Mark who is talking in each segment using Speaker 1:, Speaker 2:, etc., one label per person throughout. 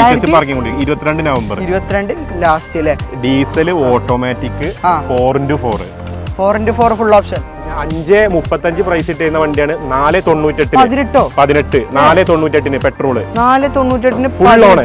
Speaker 1: Parking 22 November
Speaker 2: 22 last അല്ലേ.
Speaker 1: Diesel automatic 4x4
Speaker 2: 4x4 full option
Speaker 1: 535 price ഇട്ടുന്ന വണ്ടിയാണ്. 498 petrol
Speaker 2: 498
Speaker 1: full loan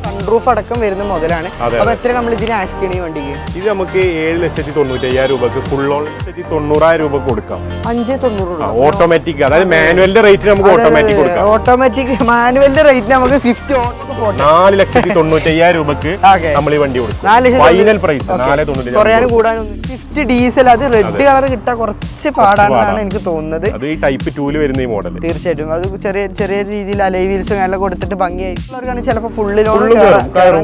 Speaker 2: sunroof അടക്കം വരുന്ന മുതലാണ്. അപ്പൊ എത്ര നമ്മൾ ഇതിന് ആസ്ക് ചെയ്യണ ഈ വണ്ടിക്ക്?
Speaker 1: ഇത് നമുക്ക് 7,95,000 രൂപക്ക് ഫുൾ ലോൺ 90,000 രൂപക്ക് കൊടുക്കാം.
Speaker 2: 590
Speaker 1: ഓട്ടോമാറ്റിക്, അതായത് മാനുവലിന്റെ റേറ്റ് നമുക്ക് ഓട്ടോമാറ്റിക് കൊടുക്കാം.
Speaker 2: ഓട്ടോമാറ്റിക് മാനുവലിന്റെ റേറ്റ് നമുക്ക് സ്വിഫ്റ്റ്
Speaker 1: 4,95,000 രൂപക്ക് നമ്മൾ ഈ വണ്ടി കൊടുക്കും. Final price 4,90,000.
Speaker 2: പറയാനും കൂടാനും സ്വിഫ്റ്റ് ഡീസൽ അത് റെഡ് കളർ കിട്ടാൻ കുറച്ച് പാടാണെന്നാണ് എനിക്ക് തോന്നുന്നത്.
Speaker 1: അത് ഈ ടൈപ്പ് 2 വരുന്ന ഈ മോഡൽ
Speaker 2: തീർച്ചയായിട്ടും അത് ചെറിയ ചെറിയ രീതിയിൽ അലൈ വീൽസ് അങ്ങനെ കൊടുത്തിട്ട് ഭംഗിയായിട്ടുള്ളവർക്കാണ് ചിലപ്പോൾ ഫുള്ളിലോട്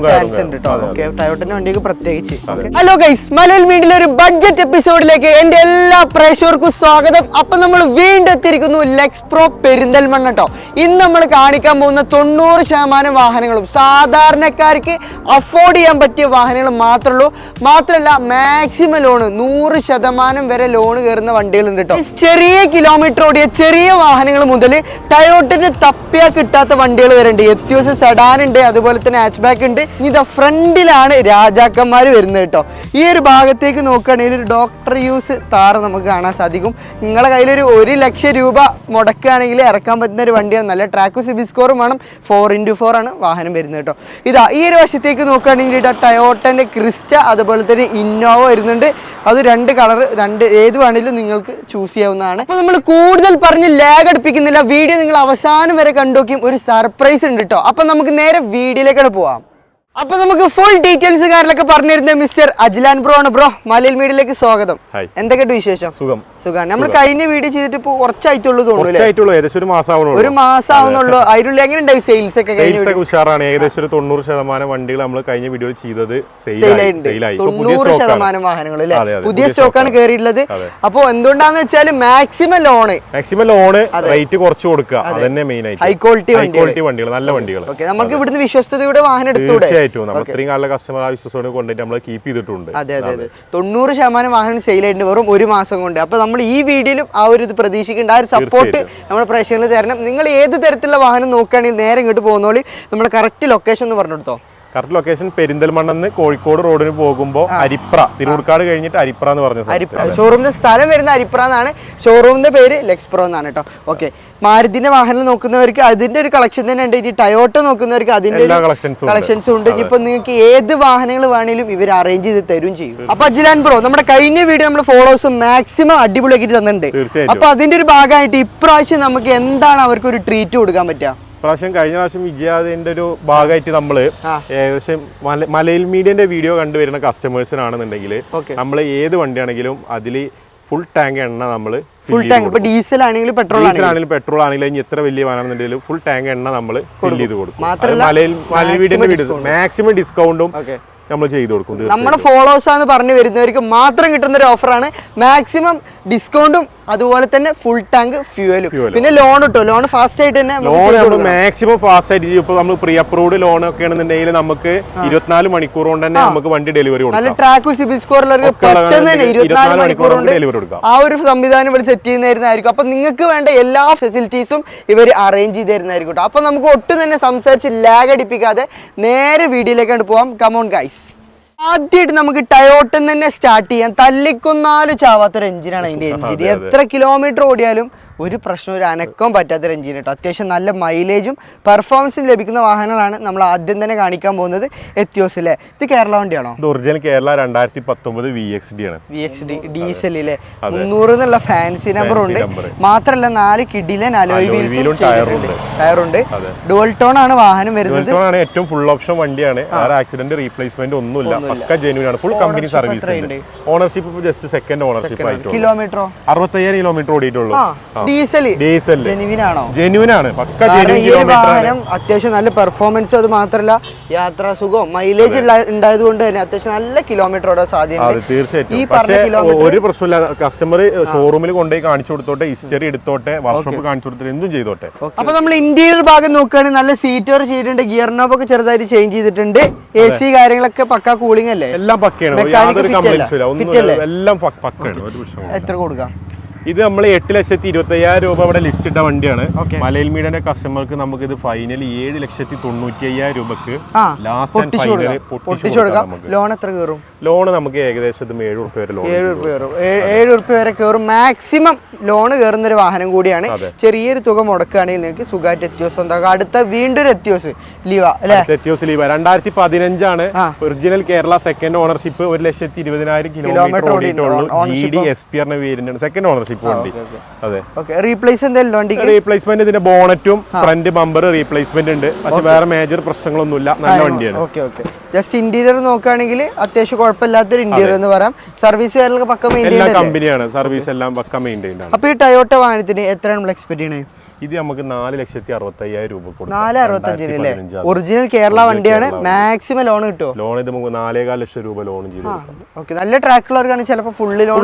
Speaker 2: ചാൻസ് ഉണ്ട് കേട്ടോ. ഓക്കെ, ടൊയോട്ടന്റെ വണ്ടിക്ക് പ്രത്യേകിച്ച്. ഹലോ ഗൈസ്, മലയാള മീഡിയയിലെ ഒരു ബഡ്ജറ്റ് എപ്പിസോഡിലേക്ക് എന്റെ എല്ലാ പ്രേക്ഷകർക്കും സ്വാഗതം. അപ്പൊ നമ്മൾ വീണ്ടും എത്തിയിരിക്കുന്നു ലെക്സ് പ്രോ പെരിന്തൽമണ്ണ കേട്ടോ. ഇന്ന് നമ്മൾ കാണിക്കാൻ പോകുന്ന 90% വാഹനങ്ങളും സാധാരണക്കാർക്ക് അഫോർഡ് ചെയ്യാൻ പറ്റിയ വാഹനങ്ങൾ മാത്രമല്ല മാക്സിമം ലോണ് 100% വരെ ലോണ് കയറുന്ന വണ്ടികളുണ്ട് കേട്ടോ. ചെറിയ കിലോമീറ്റർ ഓടിയ ചെറിയ വാഹനങ്ങൾ മുതൽ ടയോട്ടന് തപ്പിയാ കിട്ടാത്ത വണ്ടികൾ വരെ ഉണ്ട്. എത്തിയോസ് സെഡാൻ ഉണ്ട്, അതുപോലെ തന്നെ ഹാച്ച് ബാക്ക് ഉണ്ട്. ഇത് ഫ്രണ്ടിലാണ് രാജാക്കന്മാർ വരുന്നത് കേട്ടോ. ഈ ഒരു ഭാഗത്തേക്ക് നോക്കുകയാണെങ്കിൽ ഒരു ഡോക്ടർ യൂസ് താറ് നമുക്ക് കാണാൻ സാധിക്കും. നിങ്ങളെ കയ്യിലൊരു 1,00,000 രൂപ മുടക്കുകയാണെങ്കിൽ ഇറക്കാൻ പറ്റുന്ന ഒരു വണ്ടിയാണ്. നല്ല ട്രാക്കും സിബിൽ സ്കോറും വേണം. 4x4 ആണ് വാഹനം വരുന്നത് കേട്ടോ. ഇതാ ഈ ഒരു വശത്തേക്ക് നോക്കുകയാണെങ്കിൽ ടയോട്ടൻ്റെ ക്രിസ്റ്റ അതുപോലെ തന്നെ ഇന്നോവ വരുന്നുണ്ട്. അത് 2 കളർ, ഏത് വേണമെങ്കിലും നിങ്ങൾക്ക് ചൂസ് ചെയ്യാവുന്നതാണ്. അപ്പോൾ നമ്മൾ കൂടുതൽ പറഞ്ഞ് ലാഗ് അടുപ്പിക്കുന്നില്ല. വീഡിയോ നിങ്ങൾ അവസാനം വരെ കണ്ടുനോക്കിയും ഒരു സർപ്രൈസ് ഉണ്ട് കേട്ടോ. അപ്പം നമുക്ക് നേരെ വീഡിയോയിലേക്കാണ് പോവാം. അപ്പൊ നമുക്ക് ഫുൾ ഡീറ്റെയിൽസ് കാര്യങ്ങളൊക്കെ പറഞ്ഞിരുന്ന മിസ്റ്റർ അജ്ലാൻ ബ്രോ ആണ്. ബ്രോ, മലയാള മീഡിയയിലേക്ക് സ്വാഗതം. എന്തൊക്കെയുണ്ട് വിശേഷം? സുഖമാണ്. നമ്മൾ കഴിഞ്ഞ വീഡിയോ ചെയ്തിട്ട് ഇപ്പൊ കുറച്ചായിട്ടുള്ളൂ തോന്നുന്നു. ഒരു മാസം ആവുന്നുള്ളൂ. അതിനുള്ള എങ്ങനെയുണ്ടായി സെയിൽസ് ഒക്കെ?
Speaker 1: ഉഷാറാണ്. ഏകദേശം ഒരു 90% വണ്ടികൾ നമ്മൾ കഴിഞ്ഞ വീഡിയോയിൽ ചെയ്തത്
Speaker 2: 90% വാഹനങ്ങൾ അല്ലേ, പുതിയ സ്റ്റോക്കാണ് കയറിയിട്ടുള്ളത്. അപ്പൊ എന്തുകൊണ്ടാന്ന് വെച്ചാൽ മാക്സിമം ലോണ്
Speaker 1: റേറ്റ് കുറച്ച് കൊടുക്കുക, അതന്നെ മെയിൻ ആയിട്ട്.
Speaker 2: ഹൈ ക്വാളിറ്റി
Speaker 1: വണ്ടികൾ, നല്ല വണ്ടികൾ.
Speaker 2: നമുക്ക് ഇവിടുന്ന് വിശ്വസ്തയോടെ വാഹനം എടുത്തൂടെ?
Speaker 1: ഇത്രയും കാല കസ്റ്റമർ ആ വിശ്വാസത്തോടെ കൊണ്ടിട്ട് നമ്മൾ കീപ്പ് ചെയ്തിട്ടുണ്ട്.
Speaker 2: അതെ 90% വാഹനം സെയിൽ ആയിട്ടുണ്ട് വെറും ഒരു മാസം കൊണ്ട്. അപ്പൊ നമ്മൾ ഈ വീഡിയോയിലും ആ ഒരു ഇത് പ്രതീക്ഷിക്കേണ്ട, ആ ഒരു സപ്പോർട്ട് നമ്മുടെ പ്രേക്ഷകരിൽ തരണം. നിങ്ങൾ ഏത് തരത്തിലുള്ള വാഹനം നോക്കുകയാണെങ്കിൽ നേരെ ഇങ്ങോട്ട് പോകുന്നോളി. നമ്മുടെ കറക്റ്റ് ലൊക്കേഷൻ ഒന്ന് പറഞ്ഞു കൊടുത്തോ.
Speaker 1: കറക്റ്റ് ലൊക്കേഷൻ പെരിന്തൽമണ്ണെന്ന് കോഴിക്കോട് റോഡിന് പോകുമ്പോൾ അരിപ്ര, തിരൂർക്കാട് കഴിഞ്ഞിട്ട് അരിപ്ര എന്ന് പറഞ്ഞ
Speaker 2: ഷോറൂമിന്റെ സ്ഥലം വരുന്ന അരിപ്ര എന്നാണ്. ഷോറൂമിന്റെ പേര് ലെക്സ് പ്രോ എന്നാണ് കേട്ടോ. ഓക്കെ, മാരുതിന്റെ വാഹനം നോക്കുന്നവർക്ക് അതിന്റെ ഒരു കളക്ഷൻ തന്നെ ഉണ്ട്. ഇനി ടയോട്ടോ നോക്കുന്നവർക്ക് അതിന്റെ കളക്ഷൻസും ഉണ്ട്. ഇനിയിപ്പോ നിങ്ങൾക്ക് ഏത് വാഹനങ്ങൾ വേണമെങ്കിലും ഇവർ അറേഞ്ച് ചെയ്ത് തരും ചെയ്യും. അപ്പൊ അജ്ലാൻ ബ്രോ, നമ്മുടെ കഴിഞ്ഞ വീഡിയോ നമ്മൾ ഫോളോവേഴ്സ് മാക്സിമം അടിപൊളിയാക്കി തന്നിട്ടുണ്ട്. അപ്പൊ അതിന്റെ ഒരു ഭാഗമായിട്ട് ഇപ്രാവശ്യം നമുക്ക് എന്താണ് അവർക്ക് ഒരു ട്രീറ്റ് കൊടുക്കാൻ പറ്റുക?
Speaker 1: കഴിഞ്ഞ പ്രാവശ്യം വിജയാദിന്റെ ഒരു ഭാഗമായിട്ട് നമ്മള് ഏകദേശം മലയാള മീഡിയന്റെ വീഡിയോ കണ്ടുവരുന്ന കസ്റ്റമേഴ്സിനാണെന്നുണ്ടെങ്കിൽ നമ്മൾ ഏത് വണ്ടിയാണെങ്കിലും അതിൽ ഫുൾ ടാങ്ക് എണ്ണ നമ്മള്
Speaker 2: ഡീസൽ ആണെങ്കിലും പെട്രോൾ
Speaker 1: ആണെങ്കിലും ഇനി എത്ര വലിയ വാഹനമാണെന്നുണ്ടെങ്കിലും ഫുൾ ടാങ്ക് എണ്ണ നമ്മൾ ഫിൽ ചെയ്ത് കൊടുക്കും. മലയാള മീഡിയന്റെ വീഡിയോ മാക്സിമം ഡിസ്കൗണ്ടും നമ്മൾ ചെയ്തു കൊടുക്കും.
Speaker 2: നമ്മുടെ ഫോളോവേഴ്സ് ആണെന്ന് പറഞ്ഞു വരുന്നവർക്ക് മാത്രം കിട്ടുന്ന ഒരു ഓഫറാണ്. മാക്സിമം ഡിസ്കൗണ്ടും അതുപോലെ തന്നെ ഫുൾ ടാങ്ക് ഫ്യൂവലും, പിന്നെ ലോൺ കിട്ടും. ലോൺ ഫാസ്റ്റ് ആയിട്ട് തന്നെ
Speaker 1: മാക്സിമം ഫാസ്റ്റ് ആയിട്ട് ഇപ്പൊ നമ്മൾ പ്രീ അപ്രൂവ്ഡ് ലോൺ ഒക്കെ ആണെന്നുണ്ടെങ്കിൽ നമുക്ക് 24 മണിക്കൂർ കൊണ്ട് തന്നെ നമുക്ക് വണ്ടി ഡെലിവറി കൊടുക്കാം.
Speaker 2: നല്ല ട്രാക്കും സിബിൽ സ്കോറുള്ളവർക്ക് പെട്ടെന്ന് തന്നെ 24 മണിക്കൂർ കൊണ്ട്
Speaker 1: ഡെലിവറി കൊടുക്കാം.
Speaker 2: ആ ഒരു സംവിധാനം ഇവിടെ സെറ്റ് ചെയ്യുന്നതായിരിക്കും. അപ്പൊ നിങ്ങൾക്ക് വേണ്ട എല്ലാ ഫെസിലിറ്റീസും ഇവർ അറേഞ്ച് ചെയ്ത് തരുന്നതായിരിക്കും. അപ്പൊ നമുക്ക് ഒട്ടും തന്നെ സംസാരിച്ച് ലാഗ് അടിപ്പിക്കാതെ നേരെ വീഡിയോയിലേക്കാണ് പോവാം. Come on guys. ആദ്യമായിട്ട് നമുക്ക് ടയോട്ടൻ തന്നെ സ്റ്റാർട്ട് ചെയ്യാം. തല്ലിക്കൊന്നാലും ചാവാത്തൊരു എഞ്ചിനാണ് അതിന്റെ എഞ്ചിൻ. എത്ര കിലോമീറ്റർ ഓടിയാലും ഒരു പ്രശ്നം, ഒരു അനക്കം പറ്റാത്തൊരു എഞ്ചിൻ കേട്ടോ. അത്യാവശ്യം നല്ല മൈലേജും പെർഫോമൻസും ലഭിക്കുന്ന വാഹനങ്ങളാണ് നമ്മൾ ആദ്യം തന്നെ കാണിക്കാൻ പോകുന്നത്. എത്തിയോസ് അല്ലേ, ഇത് കേരള വണ്ടിയാണോ?
Speaker 1: ഒറിജിനൽ കേരള 2019 VXD ആണ്.
Speaker 2: VXD ഡീസൽ അല്ലേ, 300 എന്നുള്ള ഫാൻസി നമ്പർ ഉണ്ട്. മാത്രല്ല 4 കിഡിലൻ അലോയ് വീൽസും ടയറുണ്ട്. ഡുവൽ ടോൺ ആണ് വാഹനം വരുന്നത്.
Speaker 1: ഏറ്റവും ഫുൾ ഓപ്ഷൻ വണ്ടിയാണ്. ആക്സിഡന്റ് റീപ്ലേസ്മെന്റ് ഒന്നുമില്ല, പക്ക ജെന്യൂൻ ആണ്. Full company service. Ownership just second ownership ആയിട്ട്.
Speaker 2: കിലോമീറ്ററോ?
Speaker 1: 65,000 കിലോമീറ്റർ ഓടിയിട്ടുള്ളൂ.
Speaker 2: ഡീസൽ
Speaker 1: ജെന്യൂൻ ആണ്.
Speaker 2: വാഹനം അത്യാവശ്യം നല്ല പെർഫോമൻസ്, അത് മാത്രമല്ല യാത്രാ സുഖവും മൈലേജ് ഉണ്ടായത് കൊണ്ട് തന്നെ അത്യാവശ്യം നല്ല കിലോമീറ്റർ ഓടാൻ സാധ്യത.
Speaker 1: തീർച്ചയായിട്ടും ഒരു പ്രശ്നമില്ല. കസ്റ്റമർ ഷോറൂമിൽ കൊണ്ടുപോയി കാണിച്ചു കൊടുത്തോട്ടെ, ഹിസ്റ്ററി എടുത്തോട്ടെ, വർക്ക്ഷോപ്പ് കാണിച്ചു കൊടുത്തോട്ടെ, എന്തും ചെയ്തോട്ടെ.
Speaker 2: അപ്പൊ നമ്മൾ ഇന്റീരിയർ ഭാഗം നോക്കുകയാണെങ്കിൽ നല്ല സീറ്റർ ചെയ്തിട്ടുണ്ട്. ഗിയർ നോബ് ഒക്കെ ചെറുതായിട്ട് ചേഞ്ച് ചെയ്തിട്ടുണ്ട്. AC കാര്യങ്ങളൊക്കെ പക്ക കൂളിംഗ് അല്ലേ?
Speaker 1: എല്ലാം പക്കയാണ്. എല്ലാം പക്കയാണ്.
Speaker 2: എത്ര കൊടുക്കാം?
Speaker 1: ഇത് നമ്മൾ 8,25,000 രൂപ ഇവിടെ ലിസ്റ്റ് ഇട്ട വണ്ടിയാണ്. മലയിൽ മീഡിയന്റെ കസ്റ്റമർക്ക് നമുക്ക് ഇത് ഫൈനലി 7,95,000 രൂപക്ക് ലാസ്റ്റ് ആൻഡ് ഫൈനൽ പൊട്ടിച്ചു കൊടുക്കാം.
Speaker 2: ലോൺ എത്ര കയറും?
Speaker 1: ലോൺ നമുക്ക് ഏകദേശം 7 റുപ്യ വരെ ലോൺ
Speaker 2: 7 റുപ്യ വരെ കയറും. മാക്സിമം ലോൺ കയറുന്ന ഒരു വാഹനം കൂടിയാണ്. ചെറിയൊരു തുക മുടക്കുകയാണെങ്കിൽ നിങ്ങൾക്ക് സുഖമായിട്ട് എത്തിയോസ് ഉണ്ടാക്കാം. അടുത്ത വീണ്ടും ഒരു എത്തിയോസ് ലീവ അല്ലേ?
Speaker 1: Etios Liva 2015 original Kerala second ownership 1,20,000 kilometre ഓടിയിട്ടുള്ളൂ. GD SP variant second ownership വണ്ടി. അതെ.
Speaker 2: റീപ്ലേസ്മെന്റ്
Speaker 1: ഇതിന്റെ ബോണറ്റും ഫ്രണ്ട് ബമ്പർ റീപ്ലേസ്മെന്റ് ഉണ്ട്. പക്ഷെ വേറെ മേജർ പ്രശ്നങ്ങളൊന്നുമില്ല. നല്ല വണ്ടിയാണ്.
Speaker 2: ജസ്റ്റ് ഇന്റീരിയർ നോക്കുകയാണെങ്കിൽ അത്യാവശ്യം കുഴപ്പമില്ലാത്തൊരു ഇന്റീരിയർ എന്ന് പറയാം. സർവീസ് കാര്യങ്ങളൊക്കെ പക്ക മെയിൻറ്റെയിൻ
Speaker 1: കമ്പനിയാണ്. സർവീസ് എല്ലാം പക്ക മെയിൻറ്റെയിൻ ആണ്.
Speaker 2: അപ്പൊ ഈ ടൊയോട്ട വാഹനത്തിന് എത്രയാണ് നമ്മൾ എക്സ്പെക്ട് ചെയ്യണേ?
Speaker 1: ഇത് നമുക്ക് 4,65,000 രൂപ കൊടുക്കും.
Speaker 2: 4,65,000 ഒറിജിനൽ കേരള വണ്ടിയാണ്. മാക്സിമം ലോൺ കിട്ടുമോ?
Speaker 1: ലോൺ ഇത് നമുക്ക് 4,15 ലക്ഷം രൂപ ലോൺ ചെയ്തു.
Speaker 2: ഓക്കെ, നല്ല ട്രാക്കുള്ളവർക്കാണ് ചിലപ്പോൾ ഫുള്ള് ലോൺ